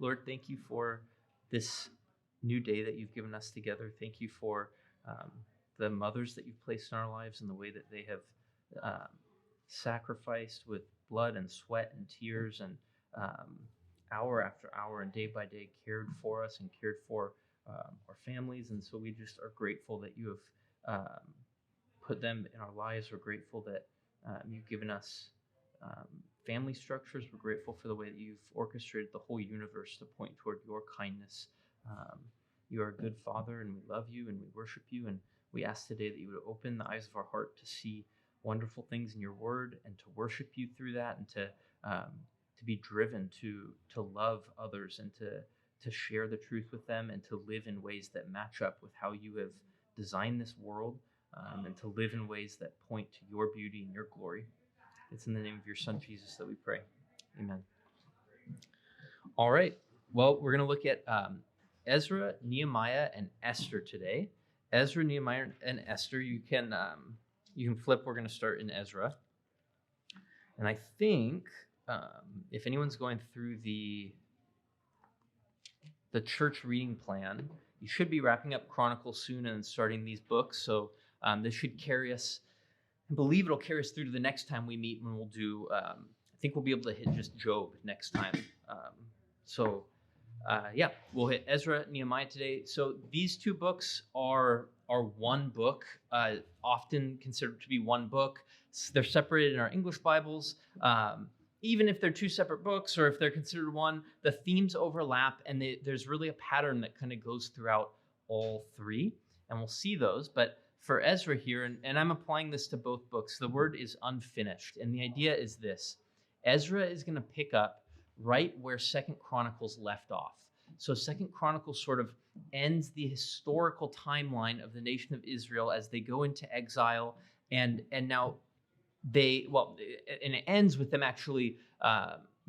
Lord, thank you for this new day that you've given us together. Thank you for the mothers that you've placed in our lives and the way that they have sacrificed with blood and sweat and tears and hour after hour and day by day cared for us and cared for our families. And so we just are grateful that you have put them in our lives. We're grateful that you've given us family structures. We're grateful for the way that you've orchestrated the whole universe to point toward your kindness. You are a good Father, and we love you, and we worship you, and we ask today that you would open the eyes of our heart to see wonderful things in your word and to worship you through that, and to be driven to love others and to share the truth with them and to live in ways that match up with how you have designed this world, and to live in ways that point to your beauty and your glory. It's in the name of your Son, Jesus, that we pray. Amen. All right. Well, we're going to look at Ezra, Nehemiah, and Esther today. Ezra, Nehemiah, and Esther. You can flip. We're going to start in Ezra. And I think if anyone's going through the church reading plan, you should be wrapping up Chronicles soon and starting these books. So this should carry us. I believe it'll carry us through to the next time we meet when we'll do, I think we'll be able to hit just Job next time. We'll hit Ezra, Nehemiah today. So these two books are one book, often considered to be one book. They're separated in our English Bibles. Even if they're two separate books or if they're considered one, the themes overlap, and there's really a pattern that kind of goes throughout all three, and we'll see those. But for Ezra here, and I'm applying this to both books, the word is unfinished, and the idea is this. Ezra is going to pick up right where 2nd Chronicles left off. So 2nd Chronicles sort of ends the historical timeline of the nation of Israel as they go into exile, and now it ends with them actually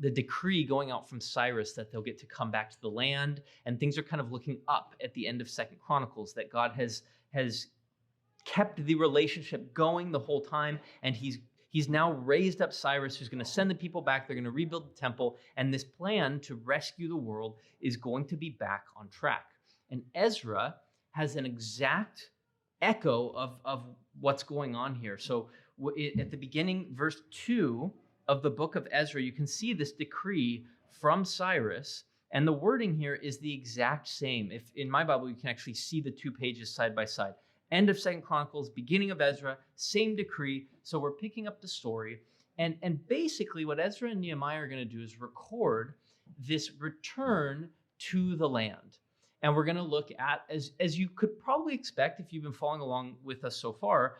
the decree going out from Cyrus that they'll get to come back to the land, and things are kind of looking up at the end of 2nd Chronicles, that God has kept the relationship going the whole time, and he's now raised up Cyrus, who's going to send the people back. They're going to rebuild the temple, and this plan to rescue the world is going to be back on track. And Ezra has an exact echo of what's going on here. So at the beginning, verse 2 of the book of Ezra, you can see this decree from Cyrus, and the wording here is the exact same. If in my Bible, you can actually see the two pages side by side. End of 2nd Chronicles, beginning of Ezra, same decree. So we're picking up the story. And basically what Ezra and Nehemiah are going to do is record this return to the land. And we're going to look at, as you could probably expect if you've been following along with us so far,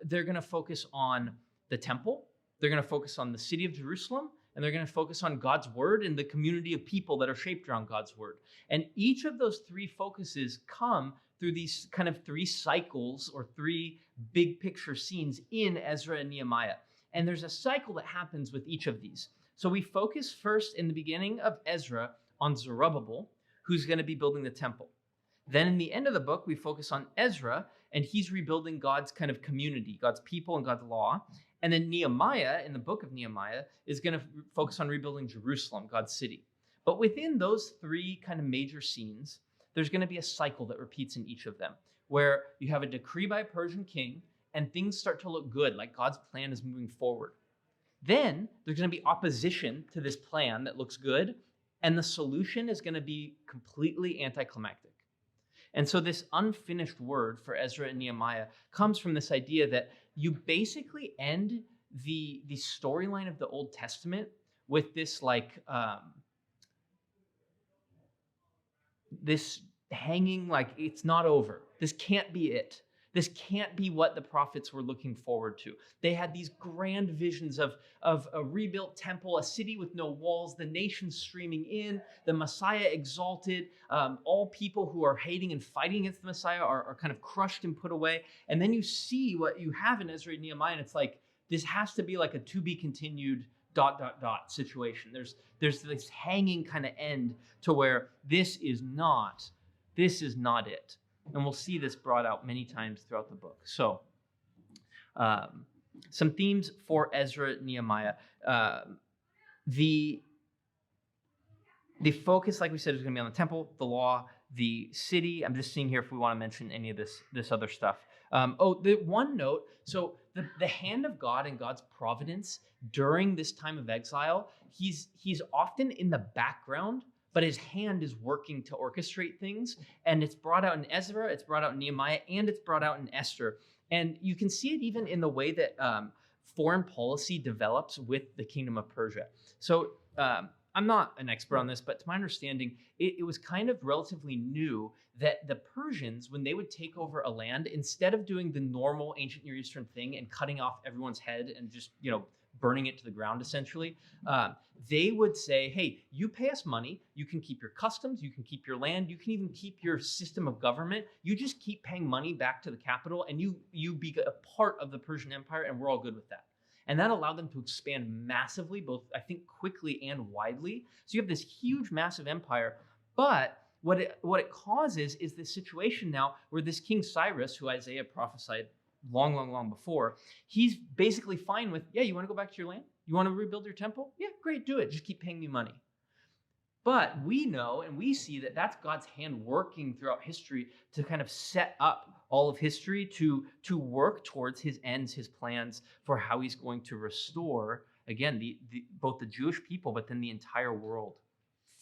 they're going to focus on the temple, they're going to focus on the city of Jerusalem, and they're going to focus on God's word and the community of people that are shaped around God's word. And each of those three focuses come through these kind of three cycles or three big picture scenes in Ezra and Nehemiah. And there's a cycle that happens with each of these. So we focus first in the beginning of Ezra on Zerubbabel, who's going to be building the temple. Then in the end of the book, we focus on Ezra, and he's rebuilding God's kind of community, God's people and God's law. And then Nehemiah, in the book of Nehemiah, is going to focus on rebuilding Jerusalem, God's city. But within those three kind of major scenes, there's going to be a cycle that repeats in each of them, where you have a decree by a Persian king, and things start to look good, like God's plan is moving forward. Then there's going to be opposition to this plan that looks good, and the solution is going to be completely anticlimactic. And so this unfinished word for Ezra and Nehemiah comes from this idea that you basically end the storyline of the Old Testament with this this hanging, like it's not over. This can't be it. This can't be what the prophets were looking forward to. They had these grand visions of a rebuilt temple, a city with no walls, the nations streaming in, the Messiah exalted, all people who are hating and fighting against the Messiah are kind of crushed and put away. And then you see what you have in Ezra and Nehemiah, and it's like, this has to be like a to be continued ... situation. There's this hanging kind of end to where this is not it. And we'll see this brought out many times throughout the book. So some themes for Ezra, Nehemiah. The focus, like we said, is going to be on the temple, the law, the city. I'm just seeing here if we want to mention any of this other stuff. The one note, so the hand of God and God's providence during this time of exile, he's often in the background, but his hand is working to orchestrate things. And it's brought out in Ezra, it's brought out in Nehemiah, and it's brought out in Esther. And you can see it even in the way that foreign policy develops with the kingdom of Persia. So I'm not an expert on this, but to my understanding, it was kind of relatively new that the Persians, when they would take over a land, instead of doing the normal ancient Near Eastern thing and cutting off everyone's head and just, burning it to the ground, essentially, they would say, hey, you pay us money, you can keep your customs, you can keep your land, you can even keep your system of government. You just keep paying money back to the capital, and you be a part of the Persian Empire, and we're all good with that. And that allowed them to expand massively, both, I think, quickly and widely. So you have this huge, massive empire. But what it causes is this situation now where this King Cyrus, who Isaiah prophesied long before, he's basically fine with, yeah, you want to go back to your land? You want to rebuild your temple? Yeah, great, do it. Just keep paying me money. But we know and we see that that's God's hand working throughout history to kind of set up all of history to work towards his ends, his plans for how he's going to restore, again, both the Jewish people, but then the entire world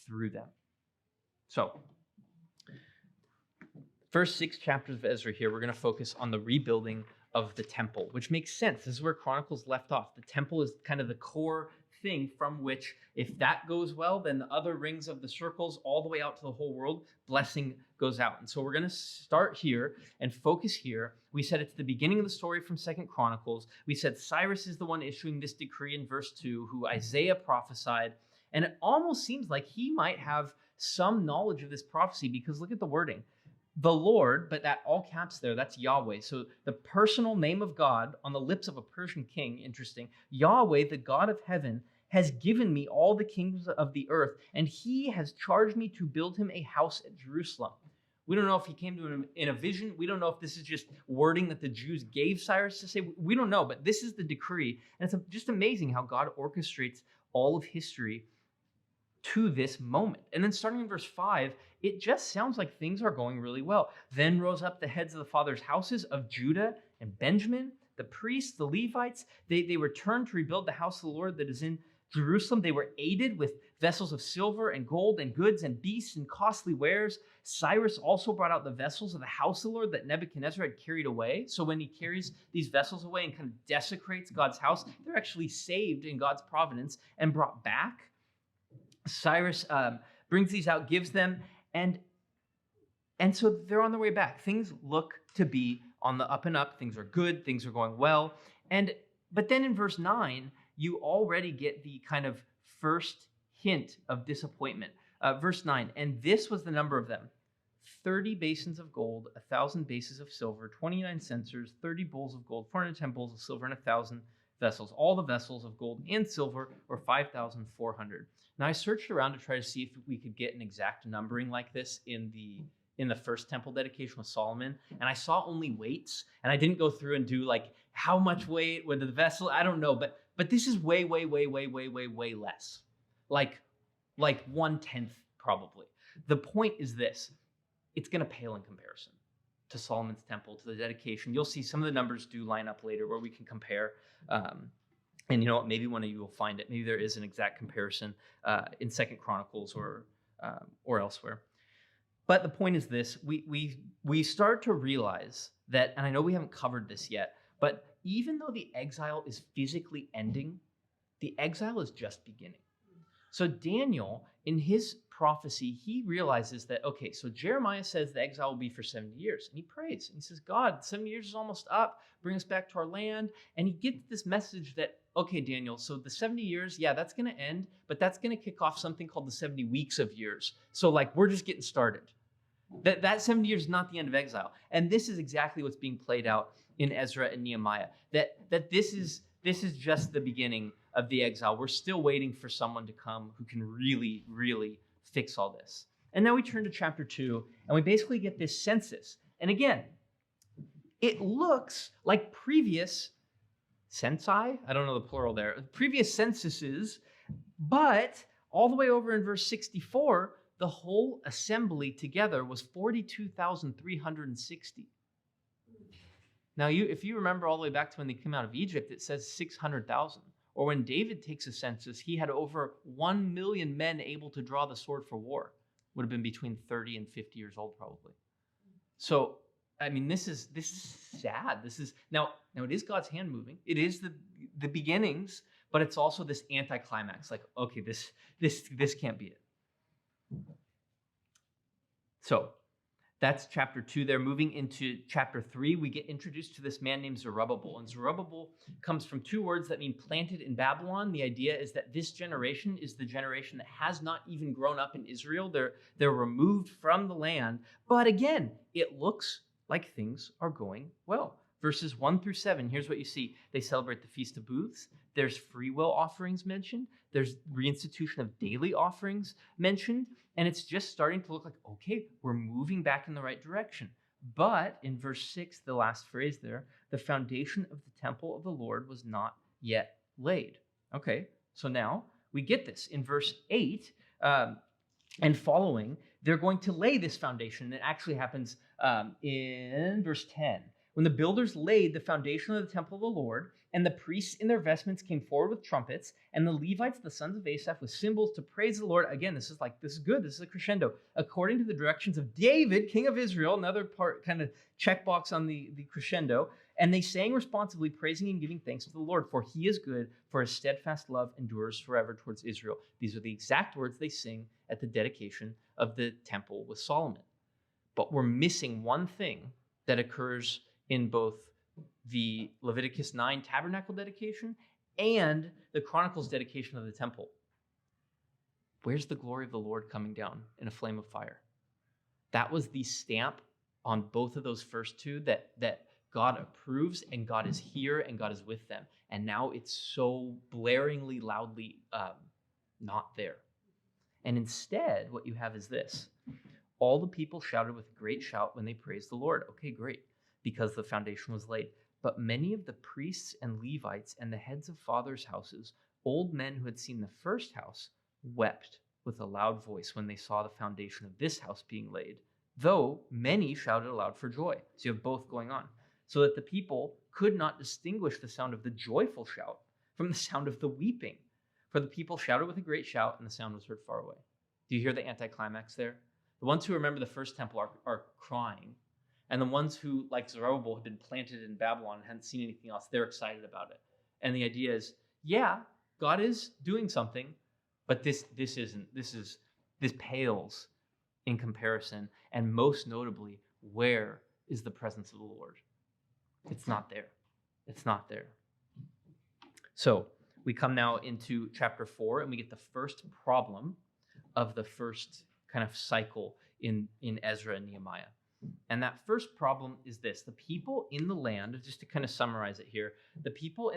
through them. So, first 6 chapters of Ezra here, we're going to focus on the rebuilding of the temple, which makes sense. This is where Chronicles left off. The temple is kind of the core thing from which, if that goes well, then the other rings of the circles all the way out to the whole world, blessing goes out. And so we're going to start here and focus here. We said it's the beginning of the story from 2nd Chronicles. We said Cyrus is the one issuing this decree in verse 2, who Isaiah prophesied. And it almost seems like he might have some knowledge of this prophecy, because look at the wording. The Lord, but that all caps there, that's Yahweh. So the personal name of God on the lips of a Persian king, interesting. Yahweh, the God of heaven, has given me all the kingdoms of the earth, and he has charged me to build him a house at Jerusalem. We don't know if he came to him in a vision. We don't know if this is just wording that the Jews gave Cyrus to say. We don't know, but this is the decree. And it's just amazing how God orchestrates all of history to this moment. And then starting in verse 5, it just sounds like things are going really well. Then rose up the heads of the fathers' houses of Judah and Benjamin, the priests, the Levites. They returned to rebuild the house of the Lord that is in Jerusalem. They were aided with vessels of silver and gold and goods and beasts and costly wares. Cyrus also brought out the vessels of the house of the Lord that Nebuchadnezzar had carried away. So when he carries these vessels away and kind of desecrates God's house, they're actually saved in God's providence and brought back. Cyrus brings these out, gives them, and so they're on their way back. Things look to be on the up and up. Things are good. Things are going well. But then in verse 9, you already get the kind of first hint of disappointment. Verse 9, and this was the number of them: 30 basins of gold, 1,000 bases of silver, 29 censers, 30 bowls of gold, 410 bowls of silver, and 1,000 vessels. All the vessels of gold and silver were 5,400. Now, I searched around to try to see if we could get an exact numbering like this in the first temple dedication with Solomon, and I saw only weights, and I didn't go through and do like how much weight with the vessel. I don't know, but this is way less, like 1/10 probably. The point is this: it's going to pale in comparison to Solomon's temple, to the dedication. You'll see some of the numbers do line up later where we can compare. And you know what? Maybe one of you will find it. Maybe there is an exact comparison in 2nd Chronicles or elsewhere. But the point is this: we start to realize that, and I know we haven't covered this yet, but even though the exile is physically ending, the exile is just beginning. So Daniel, in his prophecy, he realizes that, okay, so Jeremiah says the exile will be for 70 years. And he prays. And he says, God, 70 years is almost up. Bring us back to our land. And he gets this message that, okay, Daniel, so the 70 years, yeah, that's going to end, but that's going to kick off something called the 70 weeks of years. So like, we're just getting started. That 70 years is not the end of exile. And this is exactly what's being played out in Ezra and Nehemiah, that this is just the beginning of the exile. We're still waiting for someone to come who can really, really fix all this. And now we turn to chapter 2, and we basically get this census. And again, it looks like previous censi, I don't know the plural there, previous censuses, but All the way over in verse 64, the whole assembly together was 42,360. Now, if you remember all the way back to when they came out of Egypt, it says 600,000. Or when David takes a census, he had over 1 million men able to draw the sword for war. Would have been between 30 and 50 years old, probably. So, I mean, this is sad. This is now it is God's hand moving. It is the beginnings, but it's also this anticlimax. Like, okay, this can't be it. So that's chapter 2 there. Moving into chapter 3, we get introduced to this man named Zerubbabel. And Zerubbabel comes from two words that mean planted in Babylon. The idea is that this generation is the generation that has not even grown up in Israel. They're removed from the land. But again, it looks like things are going well. Verses 1 through 7, here's what you see. They celebrate the Feast of Booths. There's free will offerings mentioned. There's reinstitution of daily offerings mentioned. And it's just starting to look like, okay, we're moving back in the right direction. But in verse 6, the last phrase there, the foundation of the temple of the Lord was not yet laid. Okay, so now we get this. In verse 8 and following, they're going to lay this foundation. It actually happens in verse 10. When the builders laid the foundation of the temple of the Lord, and the priests in their vestments came forward with trumpets, and the Levites, the sons of Asaph, with cymbals to praise the Lord. Again, this is good. This is a crescendo. According to the directions of David, king of Israel, another part, kind of checkbox on the crescendo. And they sang responsibly, praising and giving thanks to the Lord, for he is good, for his steadfast love endures forever towards Israel. These are the exact words they sing at the dedication of the temple with Solomon. But we're missing one thing that occurs in both the Leviticus 9 tabernacle dedication and the Chronicles dedication of the temple. Where's the glory of the Lord coming down in a flame of fire? That was the stamp on both of those first two that God approves, and God is here and God is with them. And now it's so blaringly, loudly not there. And instead, what you have is this. All the people shouted with a great shout when they praised the Lord. Okay, great, because the foundation was laid. But many of the priests and Levites and the heads of fathers' houses, old men who had seen the first house, wept with a loud voice when they saw the foundation of this house being laid, though many shouted aloud for joy. So you have both going on. So that the people could not distinguish the sound of the joyful shout from the sound of the weeping. For the people shouted with a great shout, and the sound was heard far away. Do you hear the anticlimax there? The ones who remember the first temple are crying. And the ones who, like Zerubbabel, have been planted in Babylon and hadn't seen anything else, they're excited about it. And the idea is, yeah, God is doing something, but this pales in comparison. And most notably, where is the presence of the Lord? It's not there. It's not there. So we come now into chapter 4, and we get the first problem of the first kind of cycle in Ezra and Nehemiah. And that first problem is this. The people in the land, just to kind of summarize it here, the people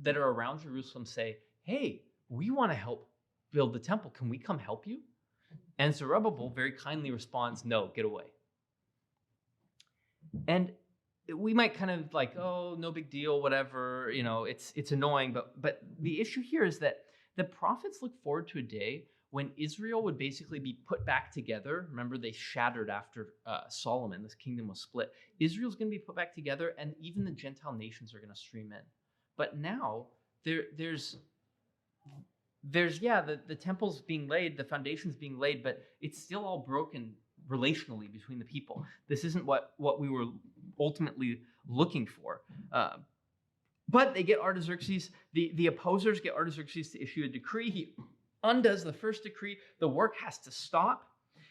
that are around Jerusalem say, hey, we want to help build the temple. Can we come help you? And Zerubbabel very kindly responds, no, get away. And we might kind of like, oh, no big deal, whatever, it's annoying. But the issue here is that the prophets look forward to a day when Israel would basically be put back together. Remember, they shattered after Solomon. This kingdom was split. Israel's going to be put back together, and even the Gentile nations are going to stream in. But now there's the temple's being laid, the foundation's being laid, but it's still all broken relationally between the people. This isn't what we were ultimately looking for. But they get Artaxerxes, the opposers get Artaxerxes to issue a decree. He undoes the first decree. The work has to stop.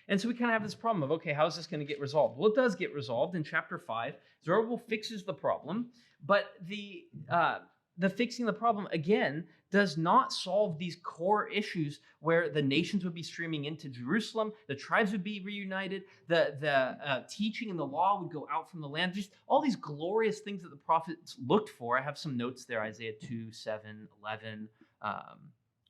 And so we kind of have this problem of, okay, how is this going to get resolved? Well, it does get resolved in chapter 5. Zerubbabel fixes the problem, but the fixing the problem, again, does not solve these core issues where the nations would be streaming into Jerusalem, the tribes would be reunited, the teaching and the law would go out from the land, just all these glorious things that the prophets looked for. I have some notes there, Isaiah 2, 7, 11,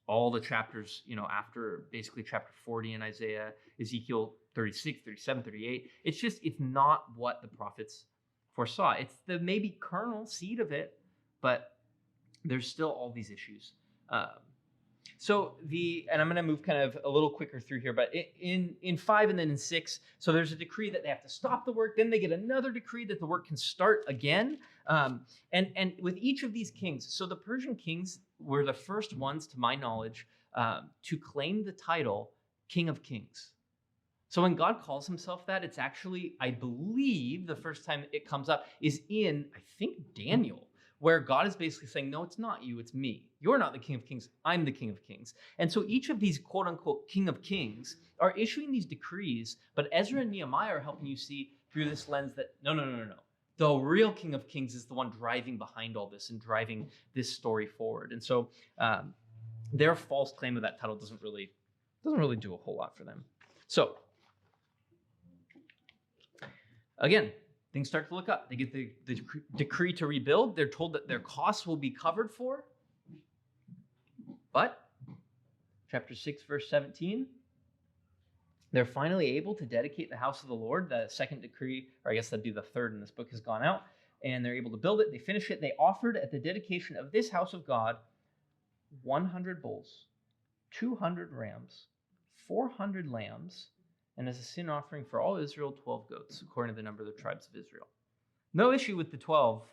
all the chapters, after basically chapter 40 in Isaiah, Ezekiel 36, 37, 38. It's not what the prophets foresaw. It's the maybe kernel seed of it, but there's still all these issues. And I'm going to move kind of a little quicker through here, but in 5 and then in 6, so there's a decree that they have to stop the work. Then they get another decree that the work can start again. And with each of these kings, so the Persian kings were the first ones, to my knowledge, to claim the title King of Kings. So when God calls himself that, it's actually, I believe, the first time it comes up is in, I think, Daniel, where God is basically saying, no, it's not you, it's me. You're not the King of Kings, I'm the King of Kings. And so each of these quote unquote King of Kings are issuing these decrees, but Ezra and Nehemiah are helping you see through this lens that no. The real King of Kings is the one driving behind all this and driving this story forward. And so their false claim of that title doesn't really do a whole lot for them. So again, things start to look up. They get the decree to rebuild. They're told that their costs will be covered for. But, chapter 6, verse 17, they're finally able to dedicate the house of the Lord. The second decree, or I guess that'd be the third in this book, has gone out. And they're able to build it. They finish it. They offered at the dedication of this house of God 100 bulls, 200 rams, 400 lambs, and as a sin offering for all Israel, 12 goats, according to the number of the tribes of Israel. No issue with the 12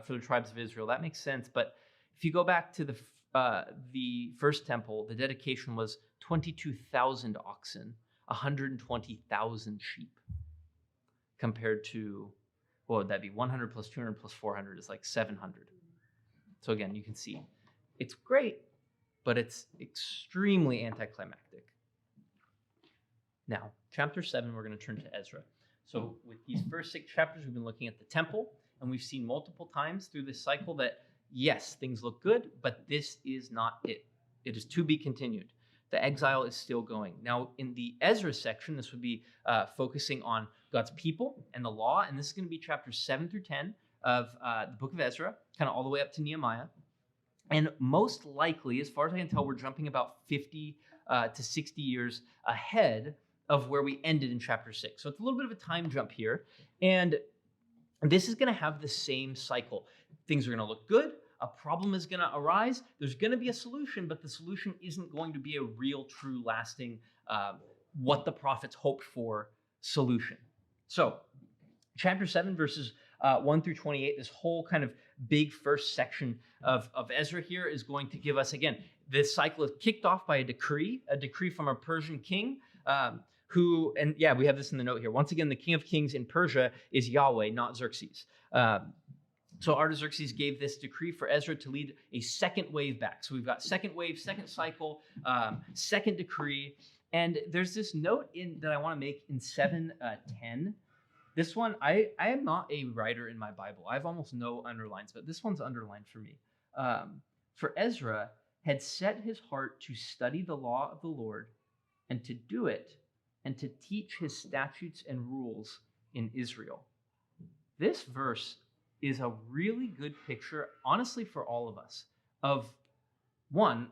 for the tribes of Israel. That makes sense. But if you go back to the first temple, the dedication was 22,000 oxen, 120,000 sheep, compared to, what would that be? 100 plus 200 plus 400 is like 700. So again, you can see it's great, but it's extremely anticlimactic. Now, chapter 7, we're going to turn to Ezra. So with these first 6 chapters, we've been looking at the temple, and we've seen multiple times through this cycle that, yes, things look good, but this is not it. It is to be continued. The exile is still going. Now, in the Ezra section, this would be focusing on God's people and the law, and this is going to be chapters 7 through 10 of the book of Ezra, kind of all the way up to Nehemiah. And most likely, as far as I can tell, we're jumping about 50 to 60 years ahead of where we ended in chapter 6. So it's a little bit of a time jump here. And this is going to have the same cycle. Things are going to look good. A problem is going to arise. There's going to be a solution, but the solution isn't going to be a real, true, lasting, what the prophets hoped for solution. So chapter 7, verses 1 through 28, this whole kind of big first section of Ezra here is going to give us, again, this cycle is kicked off by a decree from a Persian king, we have this in the note here. Once again, the King of Kings in Persia is Yahweh, not Xerxes. So Artaxerxes gave this decree for Ezra to lead a second wave back. So we've got second wave, second cycle, second decree. And there's this note that I want to make in 7:10. This one, I am not a writer in my Bible. I have almost no underlines, but this one's underlined for me. For Ezra had set his heart to study the law of the Lord and to do it and to teach his statutes and rules in Israel. This verse is a really good picture, honestly, for all of us, of one,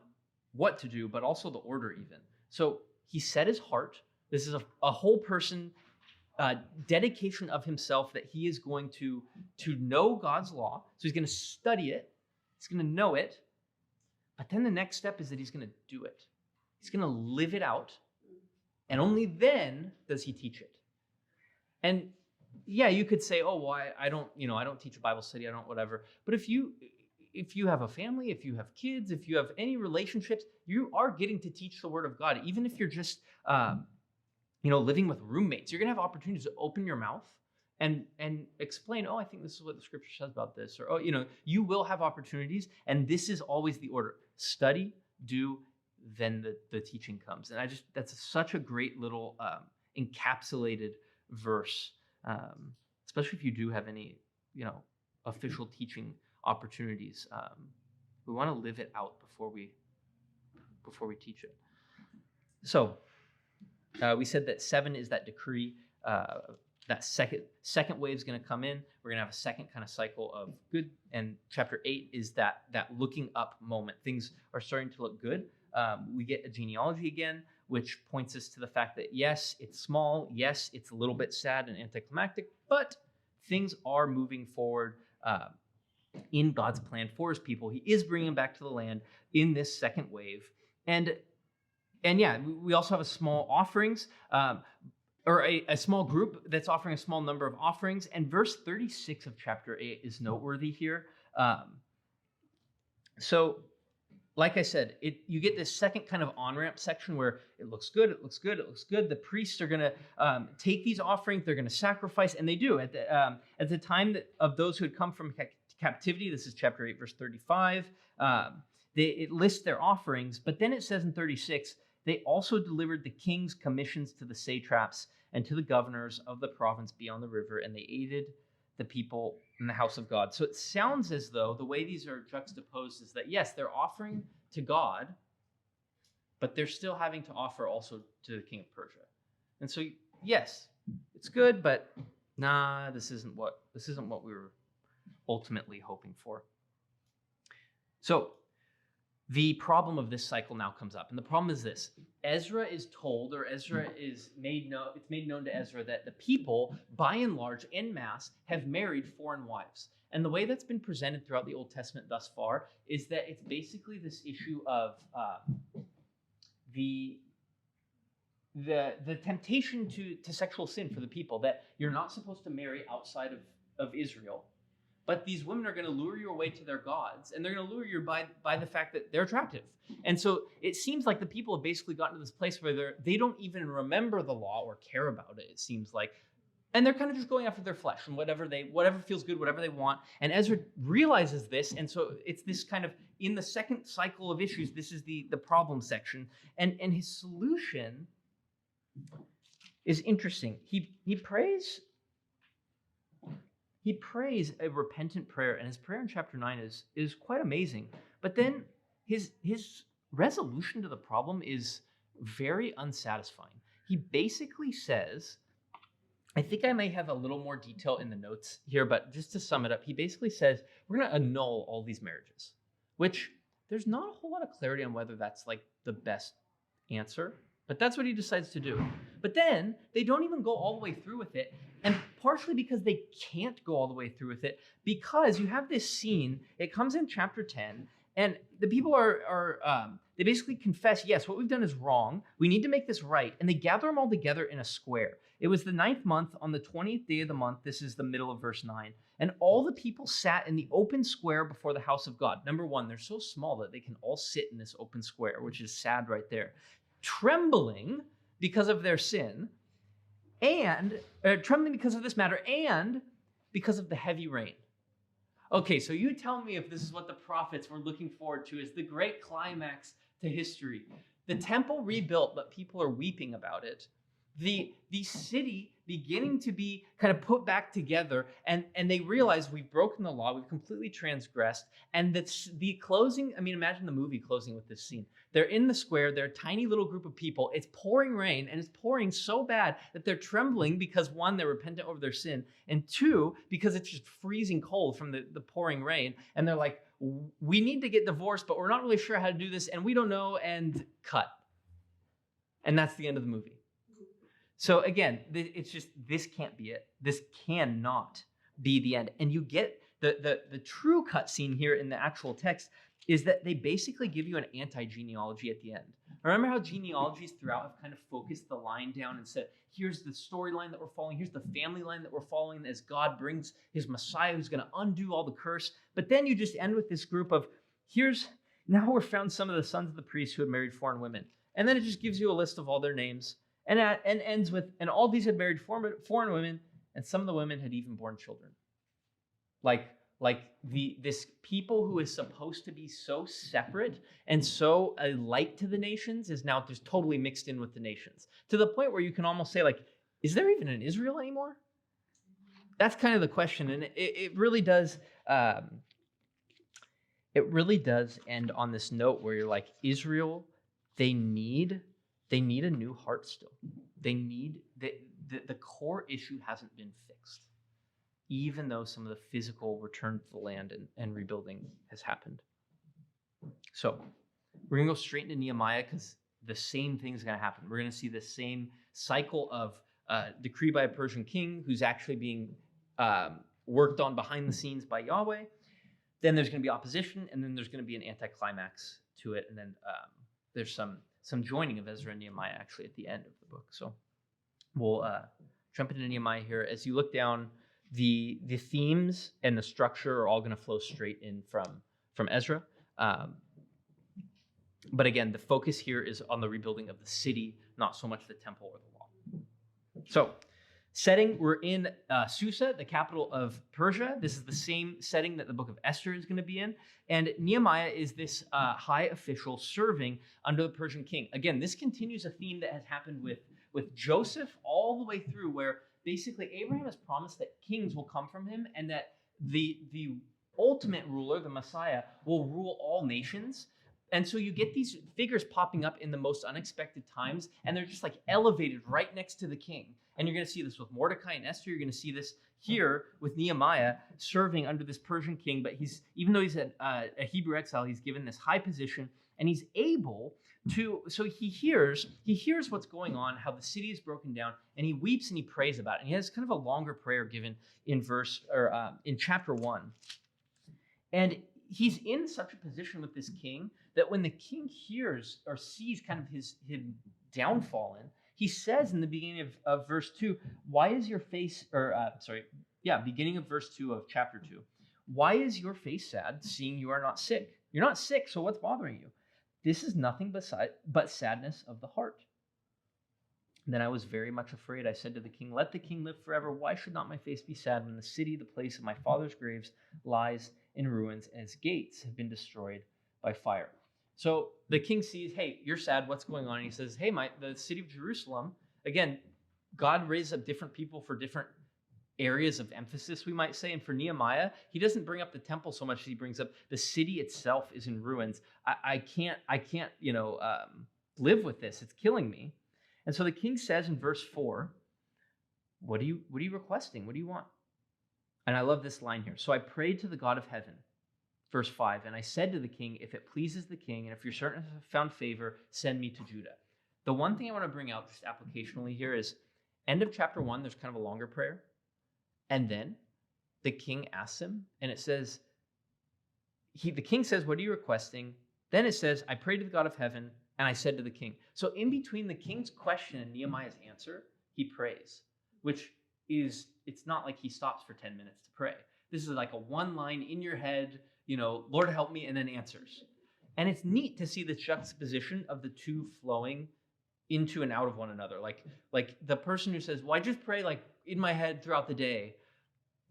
what to do, but also the order even. So he set his heart. This is a whole person dedication of himself that he is going to know God's law. So he's going to study it. He's going to know it. But then the next step is that he's going to do it. He's going to live it out. And only then does he teach it. And yeah, you could say, oh, well, I don't teach a Bible study, I don't whatever. But if you have a family, if you have kids, if you have any relationships, you are getting to teach the Word of God. Even if you're just living with roommates, you're gonna have opportunities to open your mouth and explain, oh, I think this is what the Scripture says about this, or you will have opportunities, and this is always the order: study, do, then the teaching comes. And that's such a great little encapsulated verse. Especially if you do have any, official teaching opportunities. We want to live it out before we teach it. So we said that 7 is that decree. That second wave is going to come in. We're going to have a second kind of cycle of good. And chapter 8 is that looking up moment. Things are starting to look good. We get a genealogy again, which points us to the fact that, yes, it's small. Yes, it's a little bit sad and anticlimactic, but things are moving forward in God's plan for his people. He is bringing them back to the land in this second wave. And yeah, we also have a small offerings, or a small group that's offering a small number of offerings. And verse 36 of chapter 8 is noteworthy here. So, like I said, you get this second kind of on-ramp section where it looks good, it looks good, it looks good. The priests are going to take these offerings, they're going to sacrifice, and they do. At the time of those who had come from captivity, this is chapter 8, verse 35, it lists their offerings, but then it says in 36, they also delivered the king's commissions to the satraps and to the governors of the province beyond the river, and they aided the people in the house of God. So it sounds as though the way these are juxtaposed is that, yes, they're offering to God, but they're still having to offer also to the king of Persia. And so, yes, it's good, but this isn't what we were ultimately hoping for. So the problem of this cycle now comes up. And the problem is this. Ezra is told, or Ezra is made known, it's made known to Ezra that the people, by and large, en masse, have married foreign wives. And the way that's been presented throughout the Old Testament thus far is that it's basically this issue of the temptation to sexual sin for the people, that you're not supposed to marry outside of Israel. But these women are going to lure you away to their gods, and they're going to lure you by the fact that they're attractive. And so it seems like the people have basically gotten to this place where they don't even remember the law or care about it, it seems like. And they're kind of just going after their flesh and whatever feels good, whatever they want. And Ezra realizes this, and so it's this kind of, in the second cycle of issues, this is the problem section. And his solution is interesting. He prays a repentant prayer, and his prayer in chapter 9 is quite amazing. But then his resolution to the problem is very unsatisfying. He basically says, I think I may have a little more detail in the notes here, but just to sum it up, he basically says, we're going to annul all these marriages, which there's not a whole lot of clarity on whether that's like the best answer, but that's what he decides to do. But then they don't even go all the way through with it, and partially because they can't go all the way through with it, because you have this scene, it comes in chapter 10, and the people they basically confess, yes, what we've done is wrong, we need to make this right, and they gather them all together in a square. It was the 9th month, on the 20th day of the month, this is the middle of verse 9, and all the people sat in the open square before the house of God. Number one, they're so small that they can all sit in this open square, which is sad right there, trembling because of their sin, and trembling because of this matter, and because of the heavy rain. Okay, so you tell me if this is what the prophets were looking forward to as the great climax to history. The temple rebuilt, but people are weeping about it. The city beginning to be kind of put back together, and they realize we've broken the law, we've completely transgressed, and the closing, I mean, imagine the movie closing with this scene. They're in the square, they're a tiny little group of people, it's pouring rain, and it's pouring so bad that they're trembling because, one, they're repentant over their sin, and two, because it's just freezing cold from the pouring rain, and they're like, we need to get divorced, but we're not really sure how to do this, and we don't know, and cut. And that's the end of the movie. So again, it's just, this can't be it. This cannot be the end. And you get the true cut scene here in the actual text is that they basically give you an anti-genealogy at the end. Remember how genealogies throughout have kind of focused the line down and said, here's the storyline that we're following, here's the family line that we're following as God brings his Messiah who's going to undo all the curse. But then you just end with this group of, now we're found some of the sons of the priests who had married foreign women. And then it just gives you a list of all their names. And ends with, and all these had married foreign women, and some of the women had even born children. Like this people who is supposed to be so separate and so a light to the nations is now just totally mixed in with the nations. To the point where you can almost say, like, is there even an Israel anymore? That's kind of the question, and it really does. It really does end on this note where you're like, Israel, they need a new heart still. They need, the core issue hasn't been fixed, even though some of the physical return to the land and rebuilding has happened. So we're going to go straight into Nehemiah because the same thing's going to happen. We're going to see the same cycle of decree by a Persian king who's actually being worked on behind the scenes by Yahweh. Then there's going to be opposition, and then there's going to be an anticlimax to it, and then there's some joining of Ezra and Nehemiah actually at the end of the book. So we'll jump into Nehemiah here. As you look down, the themes and the structure are all going to flow straight in from Ezra. But again, the focus here is on the rebuilding of the city, not so much the temple or the wall. So, setting, we're in Susa, the capital of Persia. This is the same setting that the book of Esther is going to be in. And Nehemiah is this high official serving under the Persian king. Again, this continues a theme that has happened with Joseph all the way through, where basically Abraham has promised that kings will come from him and that the ultimate ruler, the Messiah, will rule all nations. And so you get these figures popping up in the most unexpected times, and they're just like elevated right next to the king. And you're going to see this with Mordecai and Esther. You're going to see this here with Nehemiah serving under this Persian king. But even though he's a Hebrew exile, he's given this high position, and he's able to. So he hears what's going on, how the city is broken down, and he weeps and he prays about it. And he has kind of a longer prayer given in in chapter 1. And he's in such a position with this king that when the king hears or sees kind of his downfall he says in the beginning of verse 2, why is your face, beginning of verse 2 of chapter 2, why is your face sad, seeing you are not sick? You're not sick, so what's bothering you? This is nothing but sadness of the heart. And then I was very much afraid. I said to the king, let the king live forever. Why should not my face be sad when the city, the place of my father's graves, lies in ruins and its gates have been destroyed by fire? So the king sees, hey, you're sad. What's going on? And he says, hey, the city of Jerusalem, again, God raises up different people for different areas of emphasis, we might say. And for Nehemiah, he doesn't bring up the temple so much as he brings up the city itself is in ruins. I can't live with this. It's killing me. And so the king says in verse 4, what are you requesting? What do you want? And I love this line here. So I prayed to the God of heaven. Verse 5, and I said to the king, if it pleases the king, and if you're certain to have found favor, send me to Judah. The one thing I want to bring out just applicationally here is end of chapter 1, there's kind of a longer prayer. And then the king asks him, and it says, the king says, what are you requesting? Then it says, I prayed to the God of heaven, and I said to the king. So in between the king's question and Nehemiah's answer, he prays, which is, it's not like he stops for 10 minutes to pray. This is like a one line in your head, Lord help me, and then answers. And it's neat to see the juxtaposition of the two flowing into and out of one another. Like the person who says, well, I just pray like in my head throughout the day.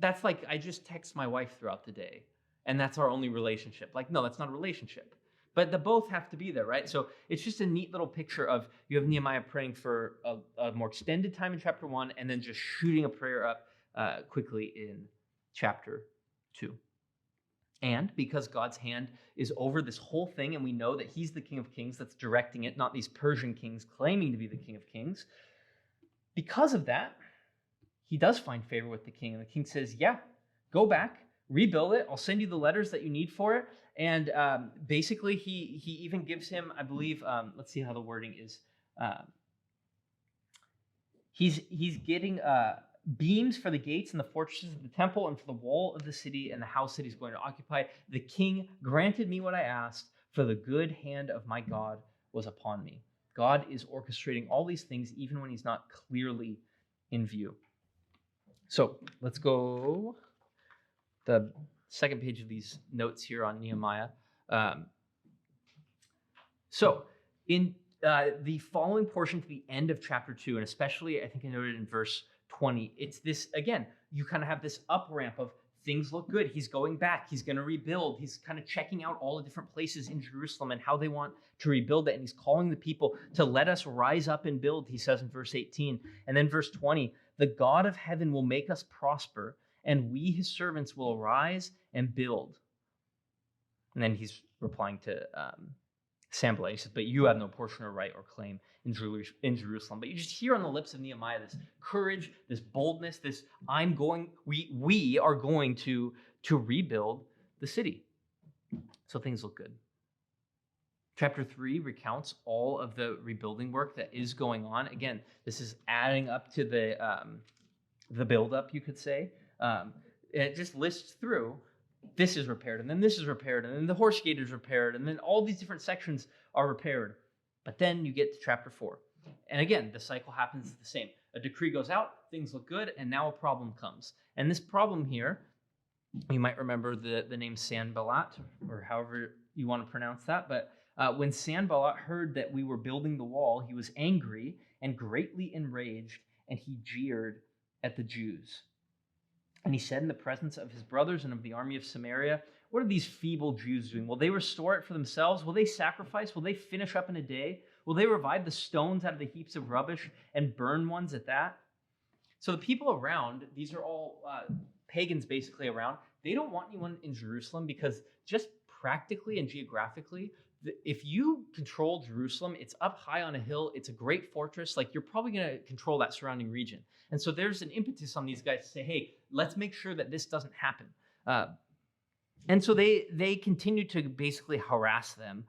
That's like, I just text my wife throughout the day, and that's our only relationship. Like, no, that's not a relationship. But the both have to be there, right? So it's just a neat little picture of you have Nehemiah praying for a more extended time in chapter 1, and then just shooting a prayer up quickly in chapter 2. And because God's hand is over this whole thing, and we know that he's the King of Kings that's directing it, not these Persian kings claiming to be the King of Kings, because of that, he does find favor with the king. And the king says, yeah, go back, rebuild it. I'll send you the letters that you need for it. And basically, he even gives him, I believe, let's see how the wording is. He's getting beams for the gates and the fortresses of the temple and for the wall of the city and the house that he's going to occupy. The king granted me what I asked, for the good hand of my God was upon me. God is orchestrating all these things even when he's not clearly in view. So let's go the second page of these notes here on Nehemiah. So in the following portion to the end of chapter 2, and especially I think I noted in verse 20, it's this, again, you kind of have this up ramp of things look good. He's going back. He's going to rebuild. He's kind of checking out all the different places in Jerusalem and how they want to rebuild it. And he's calling the people to let us rise up and build, he says in verse 18. And then verse 20, the God of heaven will make us prosper, and we, his servants, will arise and build. And then he's replying to Sanballat. He says, but you have no portion or right or claim in Jerusalem. But you just hear on the lips of Nehemiah this courage, this boldness, this we are going to rebuild the city. So things look good. Chapter 3 recounts all of the rebuilding work that is going on. Again, this is adding up to the buildup, you could say. It just lists through, this is repaired, and then this is repaired, and then the horse gate is repaired, and then all these different sections are repaired. But then you get to chapter 4. And again, the cycle happens the same. A decree goes out, things look good, and now a problem comes. And this problem here, you might remember the name Sanballat, or however you want to pronounce that. But when Sanballat heard that we were building the wall, he was angry and greatly enraged, and he jeered at the Jews. And he said in the presence of his brothers and of the army of Samaria, "What are these feeble Jews doing? Will they restore it for themselves? Will they sacrifice? Will they finish up in a day? Will they revive the stones out of the heaps of rubbish and burn ones at that?" So the people around, these are all pagans basically around, they don't want anyone in Jerusalem because just practically and geographically, if you control Jerusalem, it's up high on a hill, it's a great fortress, like you're probably going to control that surrounding region. And so there's an impetus on these guys to say, hey, let's make sure that this doesn't happen. And so they continue to basically harass them.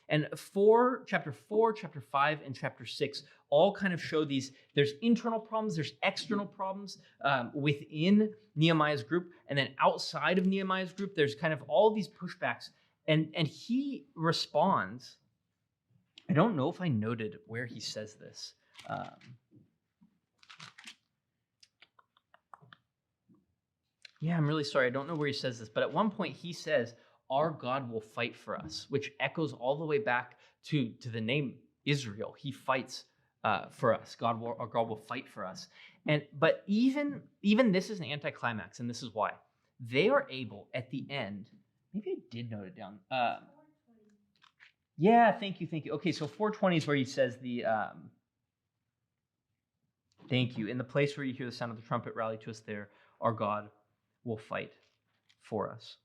And chapter 4, chapter 5, and chapter 6 all kind of show these. There's internal problems, there's external problems within Nehemiah's group, and then outside of Nehemiah's group, there's kind of all these pushbacks. And he responds. I don't know if I noted where he says this. Yeah, I'm really sorry. I don't know where he says this, but at one point he says, "Our God will fight for us," which echoes all the way back to the name Israel. He fights for us. Our God will fight for us. But even this is an anticlimax, and this is why. They are able at the end. Maybe I did note it down. Yeah, thank you. Okay, so 420 is where he says the. Thank you. In the place where you hear the sound of the trumpet, rally to us there. Our God will fight for us.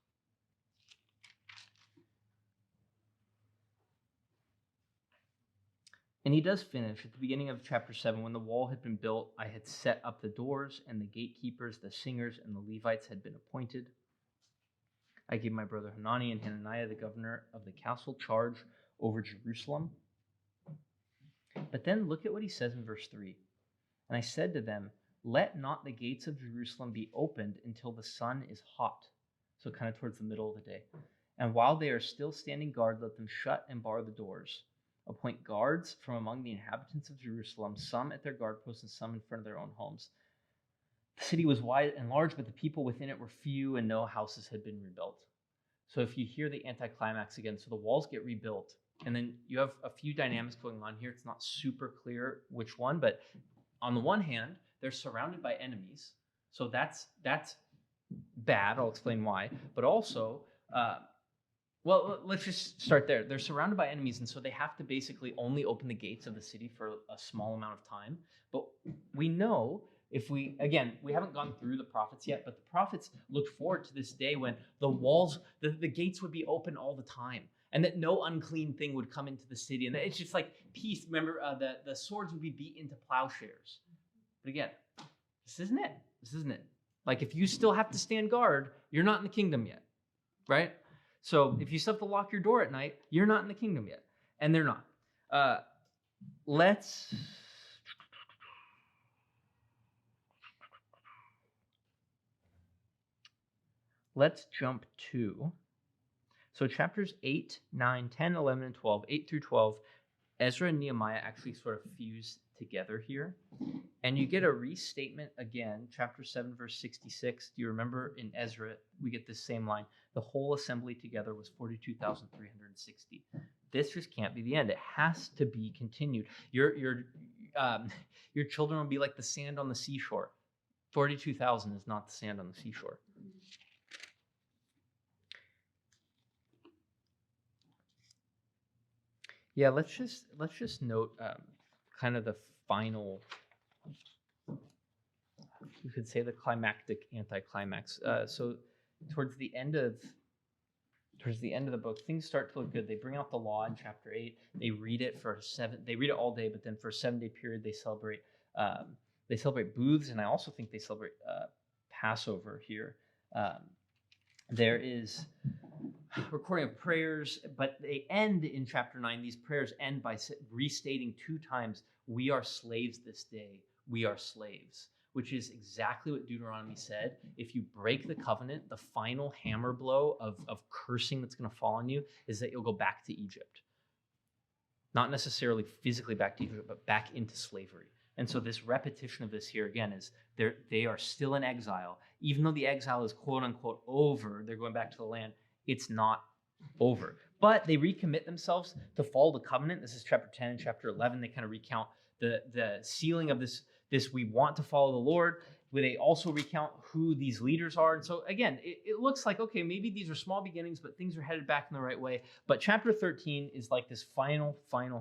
And he does finish at the beginning of chapter 7. When the wall had been built, I had set up the doors, and the gatekeepers, the singers, and the Levites had been appointed. I gave my brother Hanani and Hananiah, the governor of the castle, charge over Jerusalem. But then look at what he says in verse 3. And I said to them, "Let not the gates of Jerusalem be opened until the sun is hot." So kind of towards the middle of the day. "And while they are still standing guard, let them shut and bar the doors. Appoint guards from among the inhabitants of Jerusalem, some at their guard posts and some in front of their own homes." The city was wide and large, but the people within it were few, and no houses had been rebuilt. So if you hear the anticlimax again, so the walls get rebuilt, and then you have a few dynamics going on here. It's not super clear which one, but on the one hand, they're surrounded by enemies. So that's bad. I'll explain why. But also, well, let's just start there. They're surrounded by enemies, and so they have to basically only open the gates of the city for a small amount of time. But we know, we haven't gone through the prophets yet, but the prophets looked forward to this day when the walls, the gates would be open all the time, and that no unclean thing would come into the city. And it's just like peace. Remember, the swords would be beat into plowshares. But again, this isn't it. Like, if you still have to stand guard, you're not in the kingdom yet, right? So if you still have to lock your door at night, you're not in the kingdom yet. And they're not. Let's jump to, so chapters 8, 9, 10, 11, and 12, 8 through 12, Ezra and Nehemiah actually sort of fuse together here. And you get a restatement again, chapter 7, verse 66. Do you remember in Ezra, we get this same line, "The whole assembly together was 42,360. This just can't be the end. It has to be continued. Your children will be like the sand on the seashore. 42,000 is not the sand on the seashore. Yeah, let's just note kind of the final, you could say the climactic anticlimax. So towards the end of the book, things start to look good. They bring out the law in chapter 8. They read it all day, but then for a 7-day period they celebrate booths, and I also think they celebrate Passover here. There is recording of prayers, but they end in chapter 9. These prayers end by restating 2 times, "We are slaves this day. We are slaves," which is exactly what Deuteronomy said. If you break the covenant, the final hammer blow of cursing that's going to fall on you is that you'll go back to Egypt. not necessarily physically back to Egypt, but back into slavery. And so this repetition of this here again is they are still in exile. Even though the exile is quote unquote over, they're going back to the land, it's not over. But they recommit themselves to follow the covenant. This is chapter 10 and chapter 11. They kind of recount the sealing of this we want to follow the Lord, where they also recount who these leaders are. And so again, it looks like, okay, maybe these are small beginnings, but things are headed back in the right way. But chapter 13 is like this final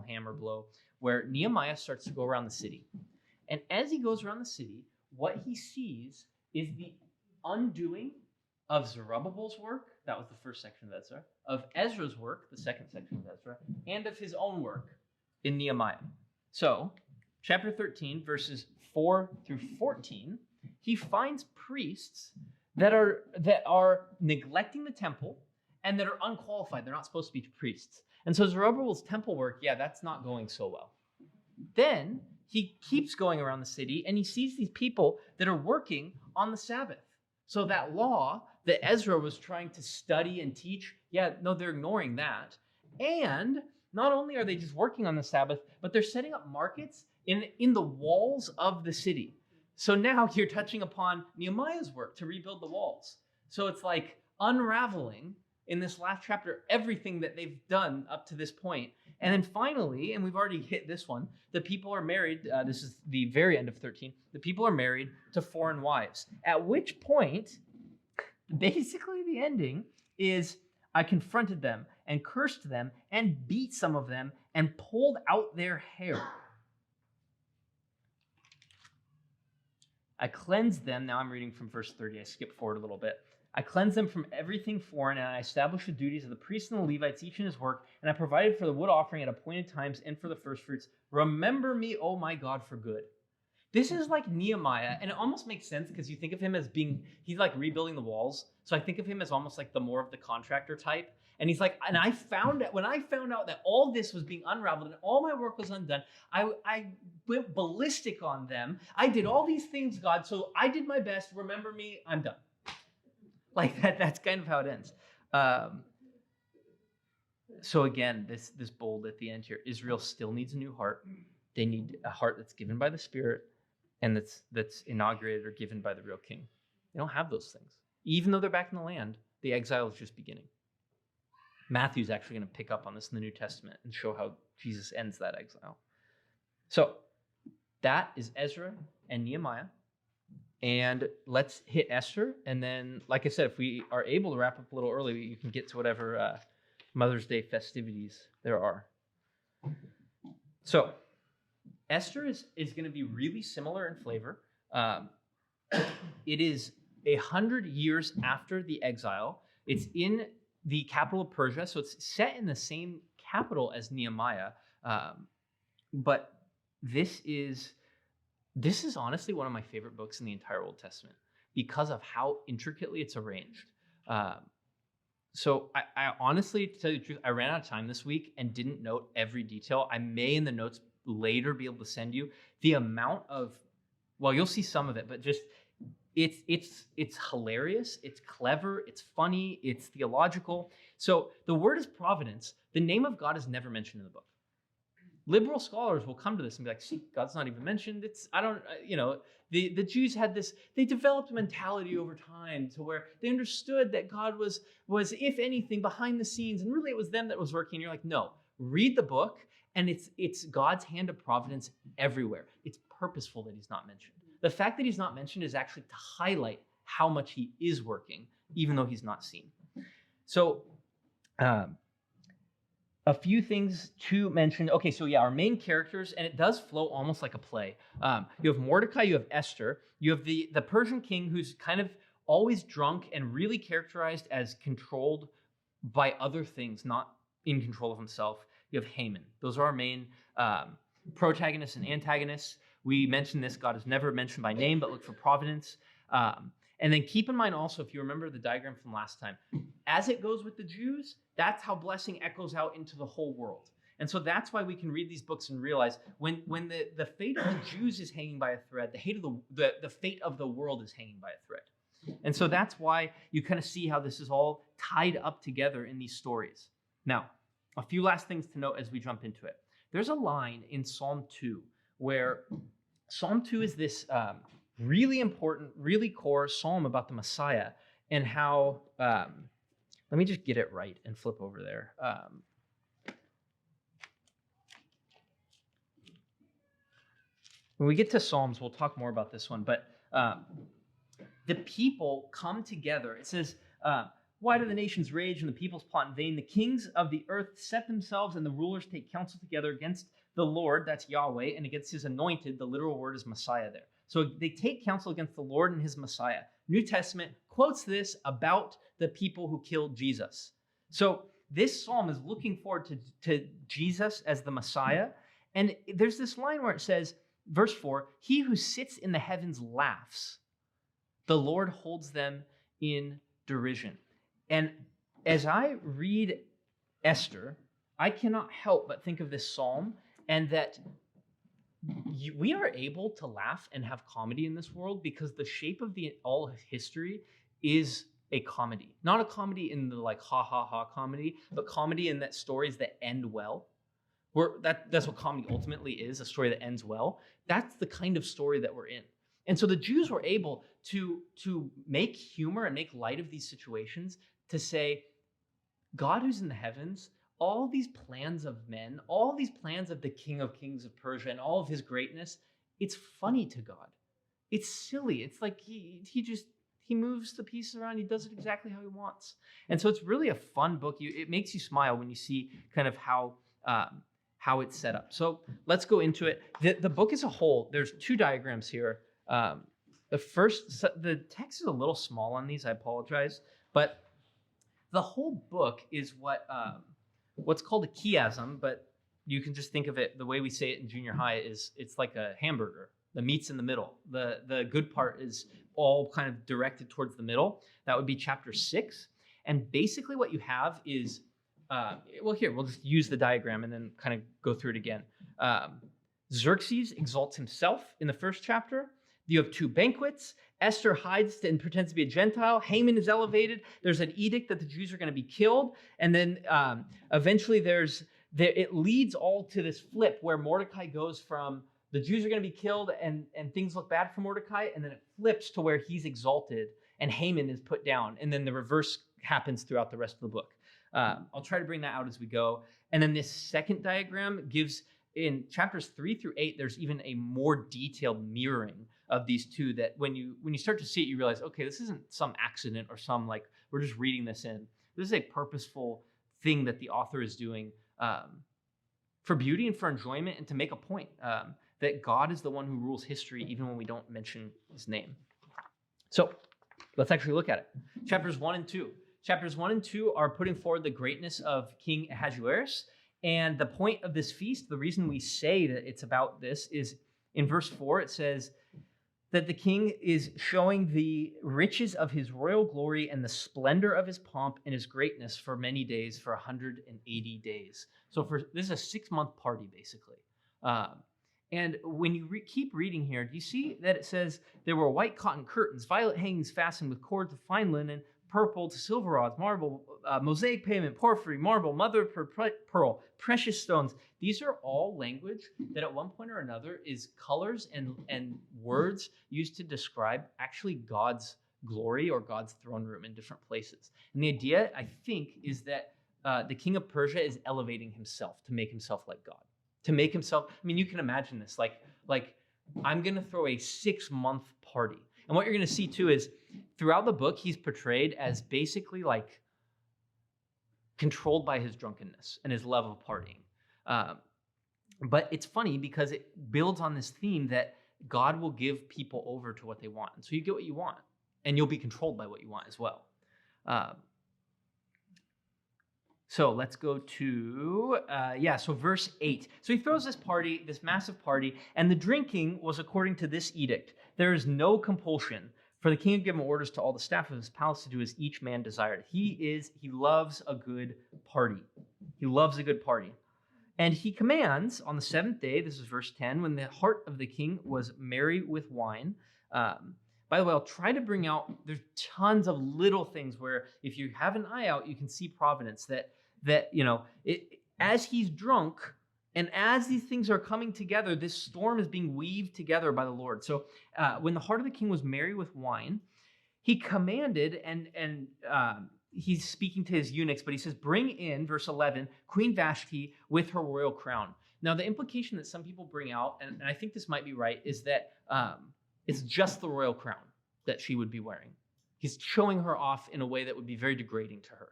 hammer blow where Nehemiah starts to go around the city. And as he goes around the city, what he sees is the undoing of Zerubbabel's work, that was the first section of Ezra, of Ezra's work, the second section of Ezra, and of his own work in Nehemiah. So, chapter 13, verses 4 through 14, he finds priests that are neglecting the temple and that are unqualified. They're not supposed to be priests. And so Zerubbabel's temple work, that's not going so well. Then he keeps going around the city and he sees these people that are working on the Sabbath. So that law that Ezra was trying to study and teach, they're ignoring that. And not only are they just working on the Sabbath, but they're setting up markets in the walls of the city. So now you're touching upon Nehemiah's work to rebuild the walls. So it's like unraveling in this last chapter everything that they've done up to this point. And then finally, and we've already hit this one, the people are married. This is the very end of 13. The people are married to foreign wives. At which point, basically the ending is, I confronted them and cursed them and beat some of them and pulled out their hair. I cleansed them. Now I'm reading from verse 30. I skipped forward a little bit. I cleansed them from everything foreign, and I established the duties of the priests and the Levites, each in his work, and I provided for the wood offering at appointed times and for the first fruits. Remember me, O my God, for good. This is like Nehemiah, and it almost makes sense because you think of him as he's like rebuilding the walls. So I think of him as almost like the more of the contractor type. And he's like, and when I found out that all this was being unraveled and all my work was undone, I went ballistic on them. I did all these things, God, so I did my best. Remember me, I'm done. Like that's kind of how it ends. So again, this bold at the end here. Israel still needs a new heart. They need a heart that's given by the Spirit and that's inaugurated or given by the real King. They don't have those things. Even though they're back in the land, the exile is just beginning. Matthew's actually going to pick up on this in the New Testament and show how Jesus ends that exile. So that is Ezra and Nehemiah. And let's hit Esther. And then, like I said, if we are able to wrap up a little early, you can get to whatever Mother's Day festivities there are. So Esther is going to be really similar in flavor. It is 100 years after the exile. It's in the capital of Persia, so it's set in the same capital as Nehemiah. But this is honestly one of my favorite books in the entire Old Testament because of how intricately it's arranged. So I honestly, to tell you the truth, I ran out of time this week and didn't note every detail. I may in the notes later be able to send you the amount of, well, you'll see some of it, but just it's hilarious, it's clever, it's funny, it's theological. So the word is providence. The name of God is never mentioned in the book. Liberal scholars will come to this and be like, see, God's not even mentioned. The Jews had this, they developed a mentality over time to where they understood that God was, if anything, behind the scenes, and really it was them that was working. And you're like, no, read the book, and it's God's hand of providence everywhere. It's purposeful that he's not mentioned. The fact that he's not mentioned is actually to highlight how much he is working, even though he's not seen. So, a few things to mention. Okay, so our main characters, and it does flow almost like a play. You have Mordecai, you have Esther, you have the Persian king who's kind of always drunk and really characterized as controlled by other things, not in control of himself. You have Haman. Those are our main protagonists and antagonists. We mentioned this, God is never mentioned by name, but look for providence. And then keep in mind also, if you remember the diagram from last time, as it goes with the Jews, that's how blessing echoes out into the whole world. And so that's why we can read these books and realize when the fate of the Jews is hanging by a thread, the fate of the world is hanging by a thread. And so that's why you kind of see how this is all tied up together in these stories. Now, a few last things to note as we jump into it. there's a line in Psalm 2 where Psalm 2 is this really important, really core psalm about the Messiah and how, let me just get it right and flip over there. When we get to Psalms, we'll talk more about this one, but the people come together. It says, why do the nations rage and the peoples plot in vain? The kings of the earth set themselves and the rulers take counsel together against the Lord, that's Yahweh, and against his anointed. The literal word is Messiah there. So they take counsel against the Lord and his Messiah. New Testament quotes this about the people who killed Jesus. So this psalm is looking forward to Jesus as the Messiah. And there's this line where it says, verse 4, he who sits in the heavens laughs. The Lord holds them in derision. And as I read Esther, I cannot help but think of this psalm and that we are able to laugh and have comedy in this world because the shape of all of history is a comedy. Not a comedy in the like ha ha ha comedy, but comedy in that stories that end well. That's what comedy ultimately is, a story that ends well. That's the kind of story that we're in. And so the Jews were able to make humor and make light of these situations, to say, God who's in the heavens, all these plans of men, all these plans of the King of Kings of Persia and all of his greatness, it's funny to God. It's silly. It's like he moves the pieces around. He does it exactly how he wants. And so it's really a fun book. It makes you smile when you see kind of how it's set up. So let's go into it. The book as a whole, there's two diagrams here. The text is a little small on these. I apologize. But the whole book is what's called a chiasm, but you can just think of it, the way we say it in junior high is it's like a hamburger. The meat's in the middle. The good part is all kind of directed towards the middle. That would be chapter 6. And basically what you have is, we'll just use the diagram and then kind of go through it again. Xerxes exalts himself in the first chapter. You have 2 banquets. Esther hides and pretends to be a Gentile. Haman is elevated. There's an edict that the Jews are going to be killed. And then eventually it leads all to this flip where Mordecai goes from the Jews are going to be killed and things look bad for Mordecai. And then it flips to where he's exalted and Haman is put down. And then the reverse happens throughout the rest of the book. I'll try to bring that out as we go. And then this second diagram gives, in chapters 3 through 8, there's even a more detailed mirroring of these two, that when you start to see it, you realize, okay, this isn't some accident or some like, we're just reading this in. This is a purposeful thing that the author is doing for beauty and for enjoyment and to make a point that God is the one who rules history even when we don't mention his name. So let's actually look at it. Chapters 1 and 2. Chapters 1 and 2 are putting forward the greatness of King Ahasuerus. And the point of this feast, the reason we say that it's about this is in verse 4, it says that the king is showing the riches of his royal glory and the splendor of his pomp and his greatness for many days, for 180 days. So this is a 6-month party, basically. And when you keep reading here, do you see that it says there were white cotton curtains, violet hangings fastened with cords of fine linen, purple to silver rods, marble, mosaic pavement, porphyry, marble, mother of pearl, precious stones. These are all language that at one point or another is colors and words used to describe actually God's glory or God's throne room in different places. And the idea, I think, is that the king of Persia is elevating himself to make himself like God. To make himself, I mean, you can imagine this, like I'm going to throw a 6-month party. And what you're going to see too is throughout the book, he's portrayed as basically like controlled by his drunkenness and his love of partying. But it's funny because it builds on this theme that God will give people over to what they want. And so you get what you want, and you'll be controlled by what you want as well. So let's go to, so verse 8. So he throws this party, this massive party, and the drinking was according to this edict. There is no compulsion, for the king had given orders to all the staff of his palace to do as each man desired. He loves a good party. He loves a good party. And he commands on the 7th day, this is verse 10, when the heart of the king was merry with wine. By the way, I'll try to bring out, there's tons of little things where if you have an eye out, you can see providence that as he's drunk, And as these things are coming together, this storm is being weaved together by the Lord. So when the heart of the king was merry with wine, he commanded, and he's speaking to his eunuchs, but he says, bring in, verse 11, Queen Vashti with her royal crown. Now, the implication that some people bring out, and I think this might be right, is that it's just the royal crown that she would be wearing. He's showing her off in a way that would be very degrading to her.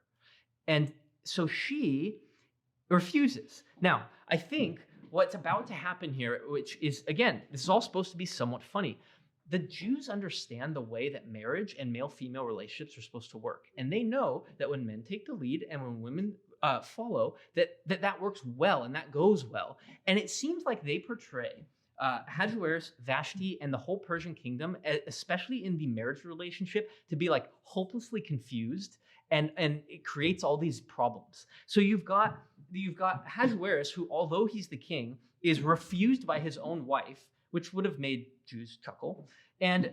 And so she refuses. Now, I think what's about to happen here, which is, again, this is all supposed to be somewhat funny. The Jews understand the way that marriage and male-female relationships are supposed to work. And they know that when men take the lead and when women follow, that works well and that goes well. And it seems like they portray Ahasuerus, Vashti, and the whole Persian kingdom, especially in the marriage relationship, to be like hopelessly confused, and it creates all these problems. So you've got Ahasuerus, who, although he's the king, is refused by his own wife, which would have made Jews chuckle. And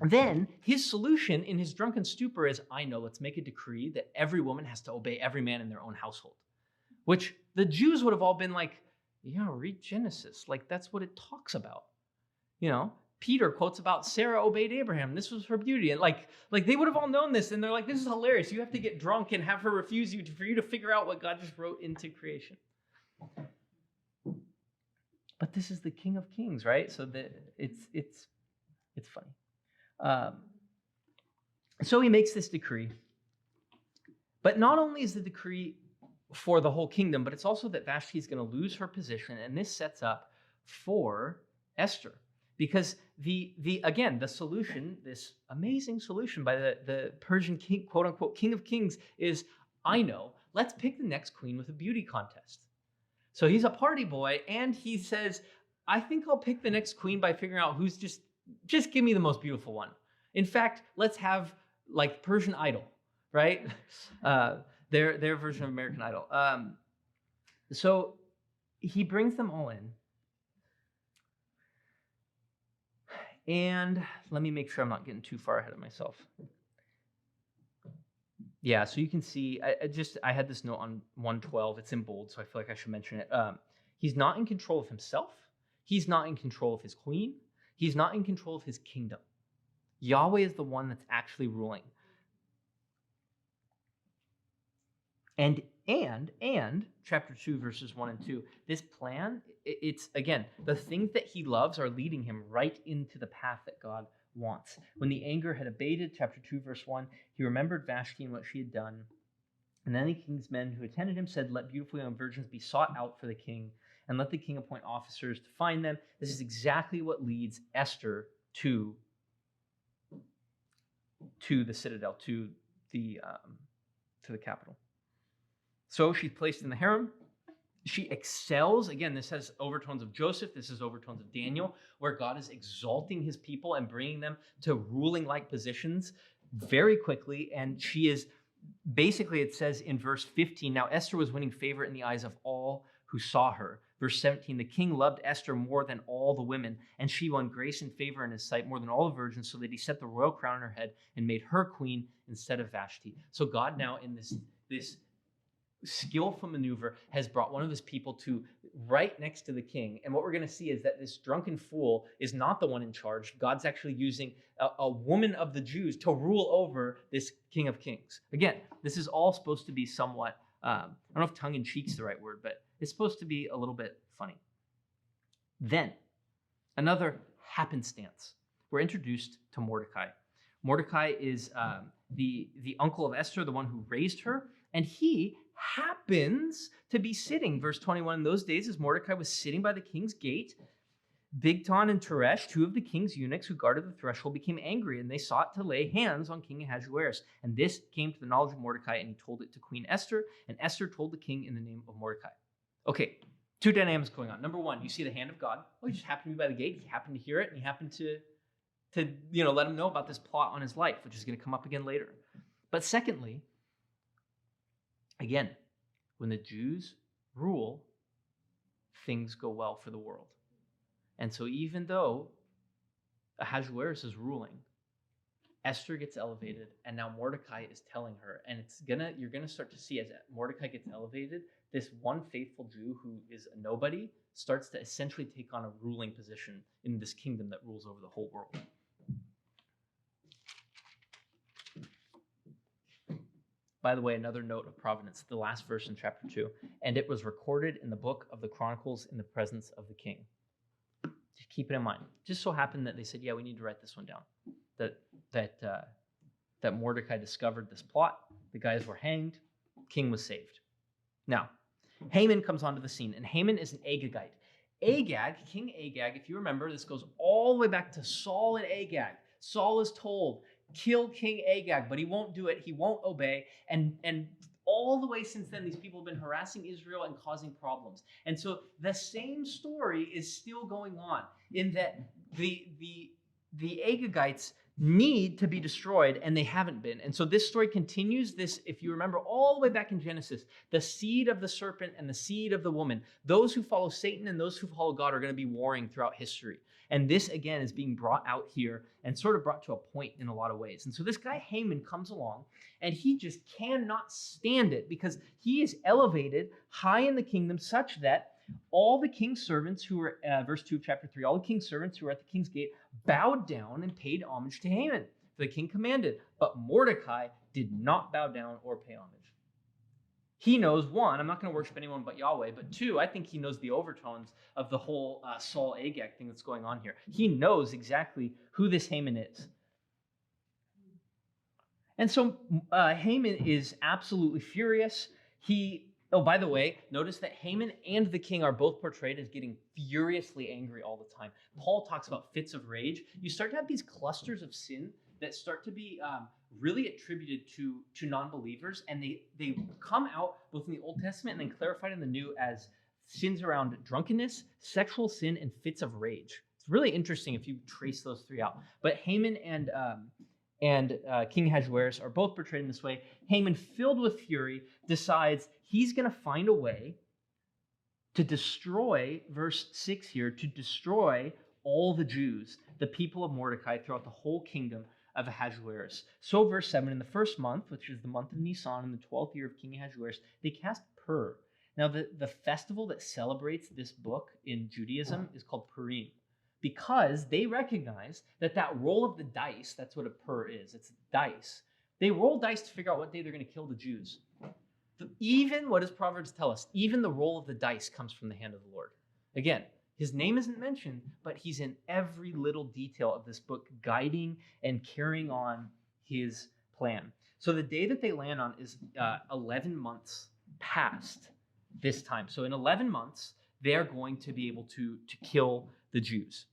then his solution in his drunken stupor is, I know, let's make a decree that every woman has to obey every man in their own household, which the Jews would have all been like, yeah, read Genesis. Like, that's what it talks about. You know, Peter quotes about Sarah obeyed Abraham. This was her beauty. And like they would have all known this. And they're like, this is hilarious. You have to get drunk and have her refuse you for you to figure out what God just wrote into creation. But this is the King of Kings, right? So that it's funny. So he makes this decree. But not only is the decree for the whole kingdom, but it's also that Vashti is going to lose her position, and this sets up for Esther, because the solution, this amazing solution by the Persian king, quote unquote, King of Kings, is, I know, let's pick the next queen with a beauty contest. So he's a party boy, and he says, I think I'll pick the next queen by figuring out who's just give me the most beautiful one. In fact, let's have like Persian Idol, right? Their version of American Idol. So he brings them all in. And let me make sure I'm not getting too far ahead of myself. Yeah, so you can see, I had this note on 112. It's in bold, so I feel like I should mention it. He's not in control of himself. He's not in control of his queen. He's not in control of his kingdom. Yahweh is the one that's actually ruling. And chapter 2, verses 1 and 2, this plan, it's, again, the things that he loves are leading him right into the path that God wants. When the anger had abated, chapter 2, verse 1, he remembered Vashti and what she had done. And then the king's men who attended him said, let beautiful young virgins be sought out for the king, and let the king appoint officers to find them. This is exactly what leads Esther to the citadel, to the capital. So she's placed in the harem. She excels. Again, this has overtones of Joseph. This is overtones of Daniel, where God is exalting his people and bringing them to ruling-like positions very quickly. And she is, basically, it says in verse 15, now Esther was winning favor in the eyes of all who saw her. Verse 17, the king loved Esther more than all the women, and she won grace and favor in his sight more than all the virgins, so that he set the royal crown on her head and made her queen instead of Vashti. So God now, in this skillful maneuver, has brought one of his people to right next to the king. And what we're going to see is that this drunken fool is not the one in charge. God's actually using a woman of the Jews to rule over this King of Kings. Again, this is all supposed to be somewhat, I don't know if tongue-in-cheek is the right word, but it's supposed to be a little bit funny. Then, another happenstance. We're introduced to Mordecai. Mordecai is the uncle of Esther, the one who raised her, and he happens to be sitting, verse 21, in those days as Mordecai was sitting by the king's gate, Bigtan and Teresh, two of the king's eunuchs who guarded the threshold, became angry, and they sought to lay hands on King Ahasuerus. And this came to the knowledge of Mordecai, and he told it to Queen Esther, and Esther told the king in the name of Mordecai. Okay, two dynamics going on. Number one, you see the hand of God. Oh, he just happened to be by the gate. He happened to hear it, and he happened to let him know about this plot on his life, which is going to come up again later. But secondly, again, when the Jews rule, things go well for the world. And so even though Ahasuerus is ruling, Esther gets elevated, and now Mordecai is telling her, and you're gonna start to see as Mordecai gets elevated, this one faithful Jew who is a nobody starts to essentially take on a ruling position in this kingdom that rules over the whole world. By the way, another note of providence, the last verse in chapter 2, and it was recorded in the book of the Chronicles in the presence of the king. Just keep it in mind. Just so happened that they said, yeah, we need to write this one down. That Mordecai discovered this plot. The guys were hanged. King was saved. Now, Haman comes onto the scene, and Haman is an Agagite. Agag, King Agag, if you remember, this goes all the way back to Saul and Agag. Saul is told, kill King Agag, but he won't do it. He won't obey. And all the way since then, these people have been harassing Israel and causing problems. And so the same story is still going on in that the Agagites need to be destroyed, and they haven't been. And so this story continues this, if you remember, all the way back in Genesis, the seed of the serpent and the seed of the woman, those who follow Satan and those who follow God are going to be warring throughout history. And this, again, is being brought out here and sort of brought to a point in a lot of ways. And so this guy Haman comes along, and he just cannot stand it because he is elevated high in the kingdom such that all the king's servants who were, verse 2 of chapter 3, all the king's servants who were at the king's gate bowed down and paid homage to Haman. For the king commanded, but Mordecai did not bow down or pay homage. He knows, one, I'm not going to worship anyone but Yahweh, but two, I think he knows the overtones of the whole Saul Agag thing that's going on here. He knows exactly who this Haman is. And so Haman is absolutely furious. Oh, by the way, notice that Haman and the king are both portrayed as getting furiously angry all the time. Paul talks about fits of rage. You start to have these clusters of sin that start to be really attributed to non-believers, and they come out both in the Old Testament and then clarified in the New as sins around drunkenness, sexual sin, and fits of rage. It's really interesting if you trace those three out. But Haman and King Ahasuerus are both portrayed in this way. Haman, filled with fury, decides he's going to find a way to destroy, verse 6 here, to destroy all the Jews, the people of Mordecai, throughout the whole kingdom of Ahasuerus. So, verse 7, in the first month, which is the month of Nisan, in the 12th year of King Ahasuerus, they cast Pur. Now, the festival that celebrates this book in Judaism is called Purim, because they recognize that roll of the dice, that's what a Pur is, it's dice. They roll dice to figure out what day they're going to kill the Jews. Even, what does Proverbs tell us? Even the roll of the dice comes from the hand of the Lord. Again, his name isn't mentioned, but he's in every little detail of this book, guiding and carrying on his plan. So the day that they land on is 11 months past this time. So in 11 months, they're going to be able to kill the Jews.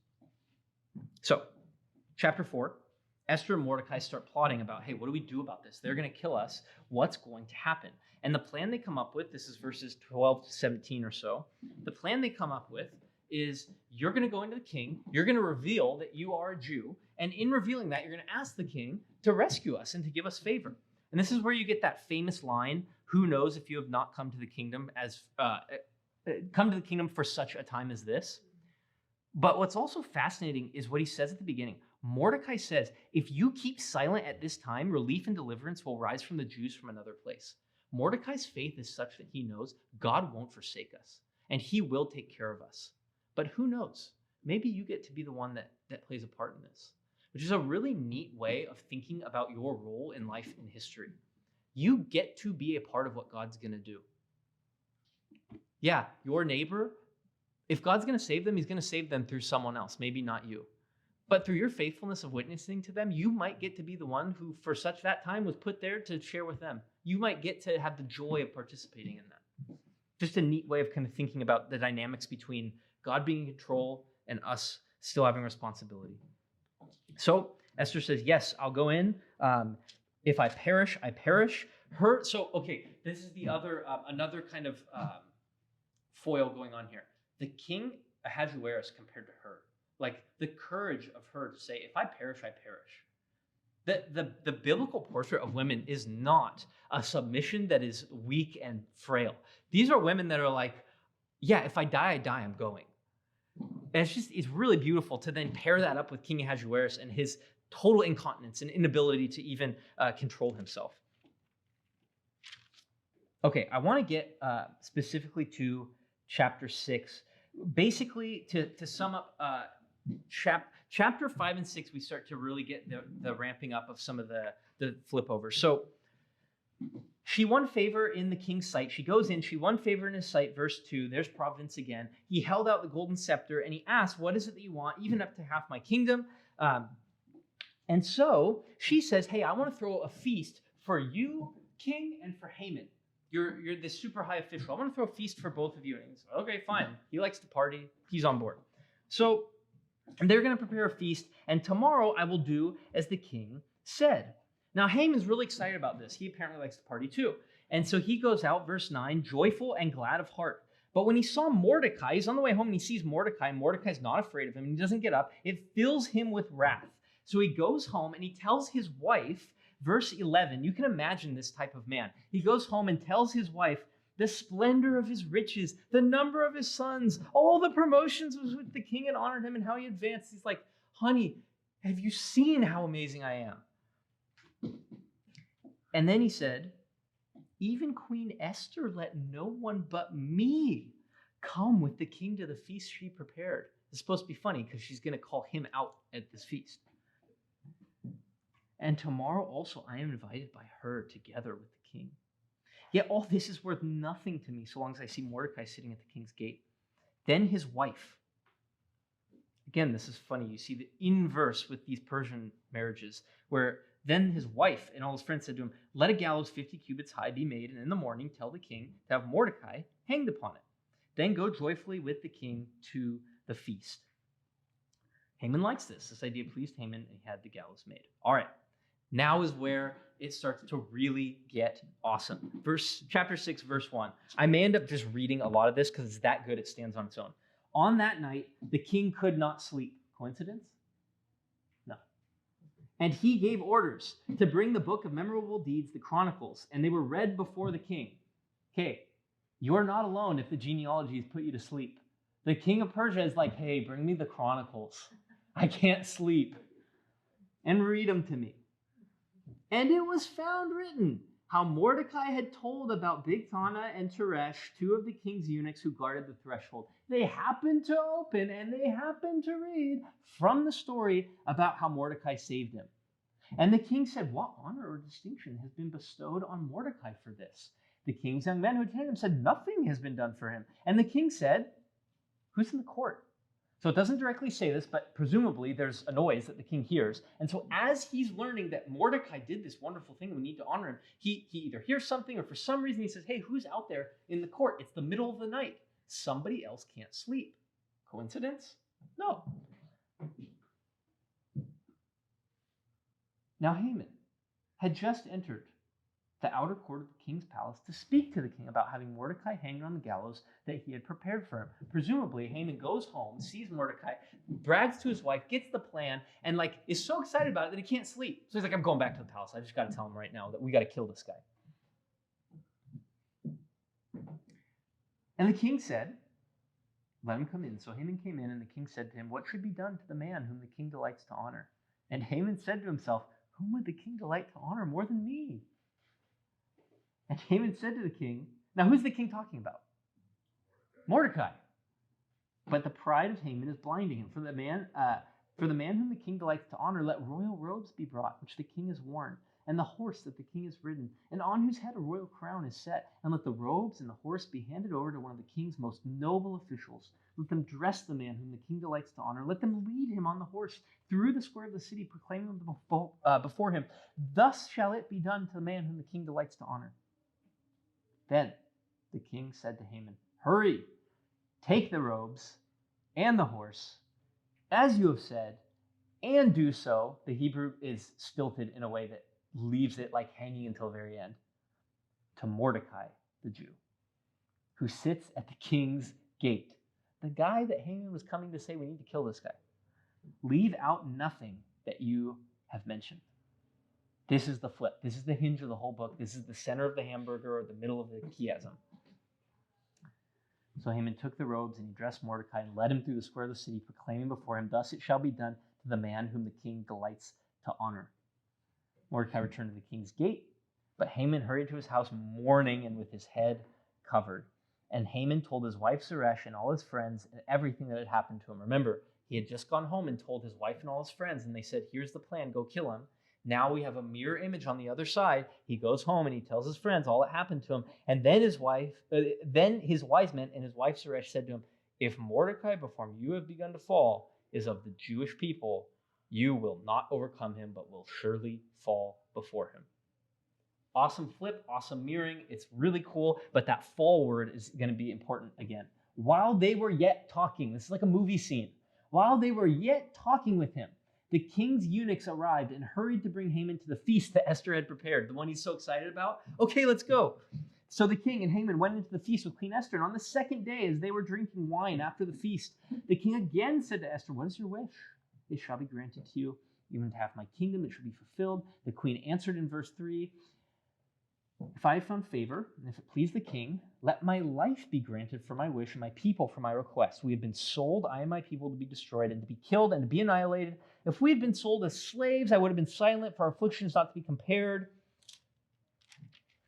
So, chapter 4, Esther and Mordecai start plotting about, hey, what do we do about this? They're going to kill us. What's going to happen? And the plan they come up with, this is verses 12 to 17 or so, the plan they come up with is you're going to go into the king, you're going to reveal that you are a Jew, and in revealing that, you're going to ask the king to rescue us and to give us favor. And this is where you get that famous line, who knows if you have not come to the kingdom for such a time as this. But what's also fascinating is what he says at the beginning. Mordecai says, if you keep silent at this time, relief and deliverance will rise from the Jews from another place. Mordecai's faith is such that he knows God won't forsake us, and he will take care of us. But who knows? Maybe you get to be the one that plays a part in this, which is a really neat way of thinking about your role in life and history. You get to be a part of what God's going to do. Yeah, your neighbor, if God's going to save them, he's going to save them through someone else, maybe not you. But through your faithfulness of witnessing to them, you might get to be the one who, for such that time, was put there to share with them. You might get to have the joy of participating in that. Just a neat way of kind of thinking about the dynamics between God being in control and us still having responsibility. So Esther says, yes, I'll go in. If I perish, I perish. This is the other, another kind of foil going on here. The king Ahasuerus compared to her. Like the courage of her to say, if I perish, I perish. The biblical portrait of women is not a submission that is weak and frail. These are women that are like, yeah, if I die, I'm going. And it's really beautiful to then pair that up with King Ahasuerus and his total incontinence and inability to even control himself. Okay, I want to get specifically to chapter 6. Basically, to sum up, chapter 5 and 6, we start to really get the ramping up of some of the flip over. So she won favor in the king's sight. She goes in, she won favor in his sight. Verse 2, there's providence again. He held out the golden scepter and he asked, what is it that you want? Even up to half my kingdom. And so she says, hey, I want to throw a feast for you, king, and for Haman. You're this super high official. I want to throw a feast for both of you. And he's like, okay, fine. He likes to party. He's on board. So they're going to prepare a feast, and tomorrow I will do as the king said. Now, Haman's really excited about this. He apparently likes to party too. And so he goes out, verse 9, joyful and glad of heart. But when he saw Mordecai, he's on the way home and he sees Mordecai, and Mordecai's not afraid of him, and he doesn't get up. It fills him with wrath. So he goes home and he tells his wife, verse 11, you can imagine this type of man. He goes home and tells his wife the splendor of his riches, the number of his sons, all the promotions with which the king had honored him and how he advanced. He's like, honey, have you seen how amazing I am? And then he said, even Queen Esther let no one but me come with the king to the feast she prepared. It's supposed to be funny because she's going to call him out at this feast. And tomorrow also I am invited by her together with the king. Yet all this is worth nothing to me so long as I see Mordecai sitting at the king's gate. Then his wife. Again, this is funny. You see the inverse with these Persian marriages, where then his wife and all his friends said to him, let a gallows 50 cubits high be made, and in the morning tell the king to have Mordecai hanged upon it. Then go joyfully with the king to the feast. Haman likes this. This idea pleased Haman, and he had the gallows made. All right. Now is where it starts to really get awesome. Chapter 6, verse 1. I may end up just reading a lot of this because it's that good it stands on its own. On that night, the king could not sleep. Coincidence? No. And he gave orders to bring the book of memorable deeds, the Chronicles, and they were read before the king. Okay, you are not alone if the genealogies put you to sleep. The king of Persia is like, hey, bring me the Chronicles. I can't sleep. And read them to me. And it was found written how Mordecai had told about Bigthana and Teresh, two of the king's eunuchs who guarded the threshold. They happened to open and they happened to read from the story about how Mordecai saved him. And the king said, what honor or distinction has been bestowed on Mordecai for this? The king's young men who attended him said, nothing has been done for him. And the king said, who's in the court? So it doesn't directly say this, but presumably there's a noise that the king hears. And so as he's learning that Mordecai did this wonderful thing and we need to honor him, he either hears something or for some reason he says, hey, who's out there in the court? It's the middle of the night. Somebody else can't sleep. Coincidence? No. Now Haman had just entered the outer court of the king's palace to speak to the king about having Mordecai hanged on the gallows that he had prepared for him. Presumably, Haman goes home, sees Mordecai, brags to his wife, gets the plan, and is so excited about it that he can't sleep. So he's like, I'm going back to the palace. I just got to tell him right now that we got to kill this guy. And the king said, let him come in. So Haman came in, and the king said to him, what should be done to the man whom the king delights to honor? And Haman said to himself, whom would the king delight to honor more than me? And Haman said to the king, now who's the king talking about? Mordecai. But the pride of Haman is blinding him. For the man whom the king delights to honor, let royal robes be brought, which the king has worn, and the horse that the king has ridden, and on whose head a royal crown is set. And let the robes and the horse be handed over to one of the king's most noble officials. Let them dress the man whom the king delights to honor. Let them lead him on the horse through the square of the city, proclaiming them before him. Thus shall it be done to the man whom the king delights to honor. Then the king said to Haman, hurry, take the robes and the horse, as you have said, and do so. The Hebrew is stilted in a way that leaves it hanging until the very end. To Mordecai, the Jew, who sits at the king's gate. The guy that Haman was coming to say, we need to kill this guy. Leave out nothing that you have mentioned. This is the flip. This is the hinge of the whole book. This is the center of the hamburger or the middle of the chiasm. So Haman took the robes and he dressed Mordecai and led him through the square of the city, proclaiming before him, thus it shall be done to the man whom the king delights to honor. Mordecai returned to the king's gate, But Haman hurried to his house mourning and with his head covered. And Haman told his wife Zeresh and all his friends and everything that had happened to him. Remember, he had just gone home and told his wife and all his friends, and they said, here's the plan, go kill him. Now we have a mirror image on the other side. He goes home and he tells his friends all that happened to him. And then his wise men and his wife Zeresh said to him, if Mordecai, before you have begun to fall, is of the Jewish people, you will not overcome him, but will surely fall before him. Awesome flip, awesome mirroring. It's really cool, but that fall word is going to be important again. While they were yet talking, this is like a movie scene. While they were yet talking with him, the king's eunuchs arrived and hurried to bring Haman to the feast that Esther had prepared, the one he's so excited about. Okay, let's go. So the king and Haman went into the feast with Queen Esther, and on the second day, as they were drinking wine after the feast, the king again said to Esther, what is your wish? It shall be granted to you. Even to have my kingdom, it shall be fulfilled. The queen answered in verse 3, if I have found favor, and if it please the king, let my life be granted for my wish and my people for my request. We have been sold, I and my people, to be destroyed and to be killed and to be annihilated. If we had been sold as slaves, I would have been silent, for our affliction is not to be compared.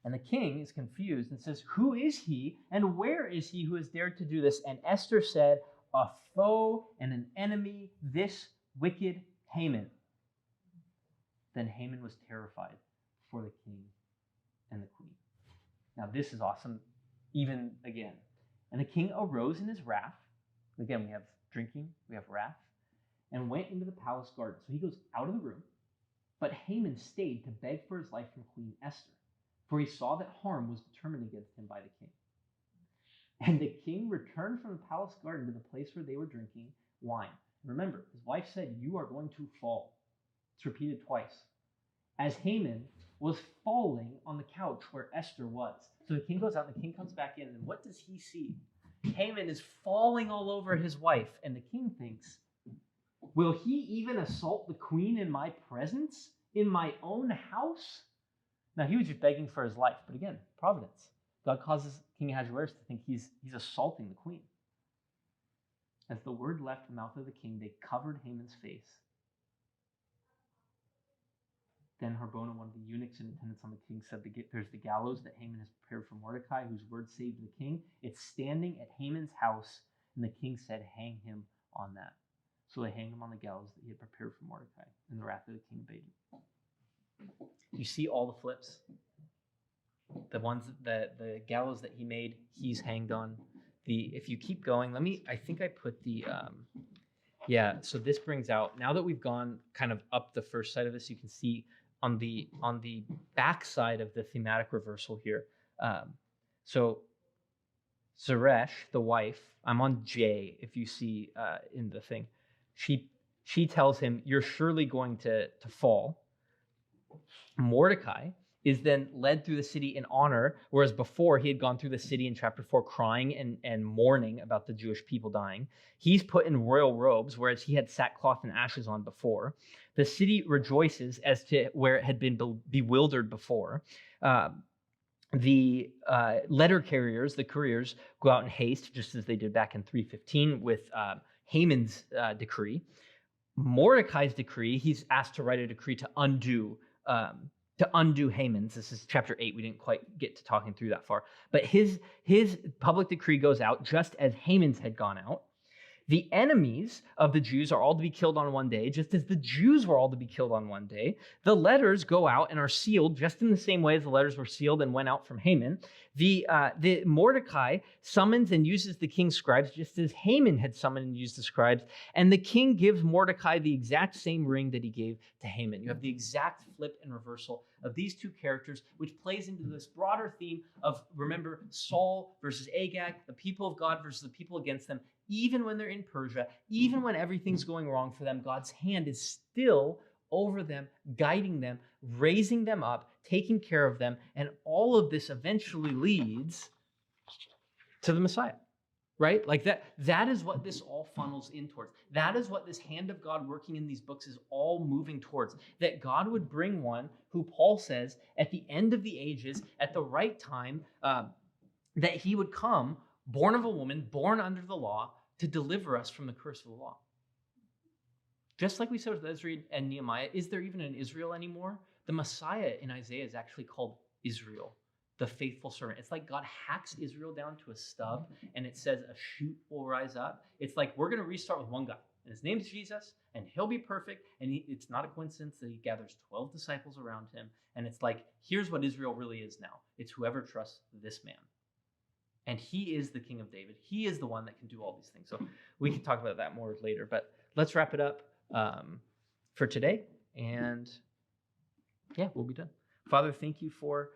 And the king is confused and says, who is he and where is he who has dared to do this? And Esther said, a foe and an enemy, this wicked Haman. Then Haman was terrified before the king and the queen. Now this is awesome, even again. And the king arose in his wrath. Again, we have drinking, we have wrath, and went into the palace garden. So he goes out of the room, but Haman stayed to beg for his life from Queen Esther, for he saw that harm was determined against him by the king. And the king returned from the palace garden to the place where they were drinking wine. Remember, his wife said, you are going to fall. It's repeated twice. As Haman was falling on the couch where Esther was. So the king goes out and the king comes back in, and what does he see? Haman is falling all over his wife, and the king thinks, will he even assault the queen in my presence, in my own house? Now he was just begging for his life, but again, providence. God causes King Ahasuerus to think he's assaulting the queen. As the word left the mouth of the king, they covered Haman's face. Then Harbona, one of the eunuchs in attendance on the king, said, there's the gallows that Haman has prepared for Mordecai, whose word saved the king. It's standing at Haman's house, and the king said, hang him on that. So they hang him on the gallows that he had prepared for Mordecai, and the wrath of the king abated. You see all the flips? The ones that the gallows that he made, he's hanged on. If you keep going, I think I put the so this brings out, now that we've gone kind of up the first side of this, you can see on the back side of the thematic reversal here. So Zeresh, the wife, I'm on J if you see in the thing. She tells him, you're surely going to fall. Mordecai is then led through the city in honor, whereas before he had gone through the city in chapter 4 crying and mourning about the Jewish people dying. He's put in royal robes, whereas he had sackcloth and ashes on before. The city rejoices as to where it had been bewildered before. The letter carriers, the couriers, go out in haste, just as they did back in 315 with Haman's decree. Mordecai's decree, he's asked to write a decree to undo Haman's. This is chapter 8. We didn't quite get to talking through that far. But his public decree goes out just as Haman's had gone out. The enemies of the Jews are all to be killed on one day, just as the Jews were all to be killed on one day. The letters go out and are sealed just in the same way as the letters were sealed and went out from Haman. The Mordecai summons and uses the king's scribes, just as Haman had summoned and used the scribes. And the king gives Mordecai the exact same ring that he gave to Haman. You have the exact flip and reversal of these two characters, which plays into this broader theme of, remember, Saul versus Agag, the people of God versus the people against them. Even when they're in Persia, even when everything's going wrong for them, God's hand is still over them, guiding them, raising them up, taking care of them, and all of this eventually leads to the Messiah, right? Like that is what this all funnels in towards. That is what this hand of God working in these books is all moving towards, that God would bring one who Paul says at the end of the ages, at the right time, that he would come, born of a woman, born under the law, to deliver us from the curse of the law. Just like we said with Ezra and Nehemiah, is there even an Israel anymore? The Messiah in Isaiah is actually called Israel, the faithful servant. It's like God hacks Israel down to a stub, and it says a shoot will rise up. It's like we're going to restart with one guy, and his name's Jesus, and he'll be perfect. And it's not a coincidence that he gathers 12 disciples around him. And it's like, here's what Israel really is now. It's whoever trusts this man. And he is the King of David. He is the one that can do all these things. So we can talk about that more later. But let's wrap it up for today. And yeah, we'll be done. Father, thank you for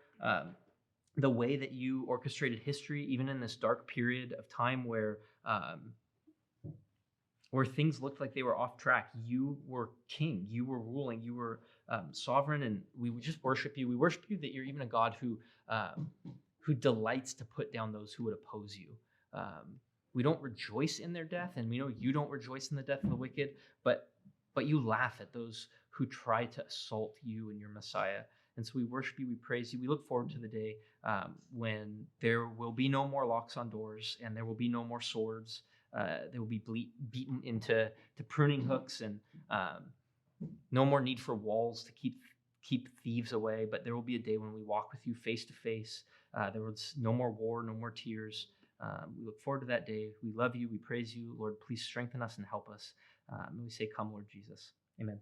the way that you orchestrated history, even in this dark period of time where things looked like they were off track. You were king. You were ruling. You were sovereign. And we would just worship you. We worship you that you're even a God who delights to put down those who would oppose you. We don't rejoice in their death, and we know you don't rejoice in the death of the wicked, but you laugh at those who try to assault you and your Messiah. And so we worship you, we praise you. We look forward to the day when there will be no more locks on doors, and there will be no more swords. They will be beaten into pruning hooks, and no more need for walls to keep thieves away. But there will be a day when we walk with you face to face. There was no more war, no more tears. We look forward to that day. We love you. We praise you. Lord, please strengthen us and help us. And we say, come, Lord Jesus. Amen.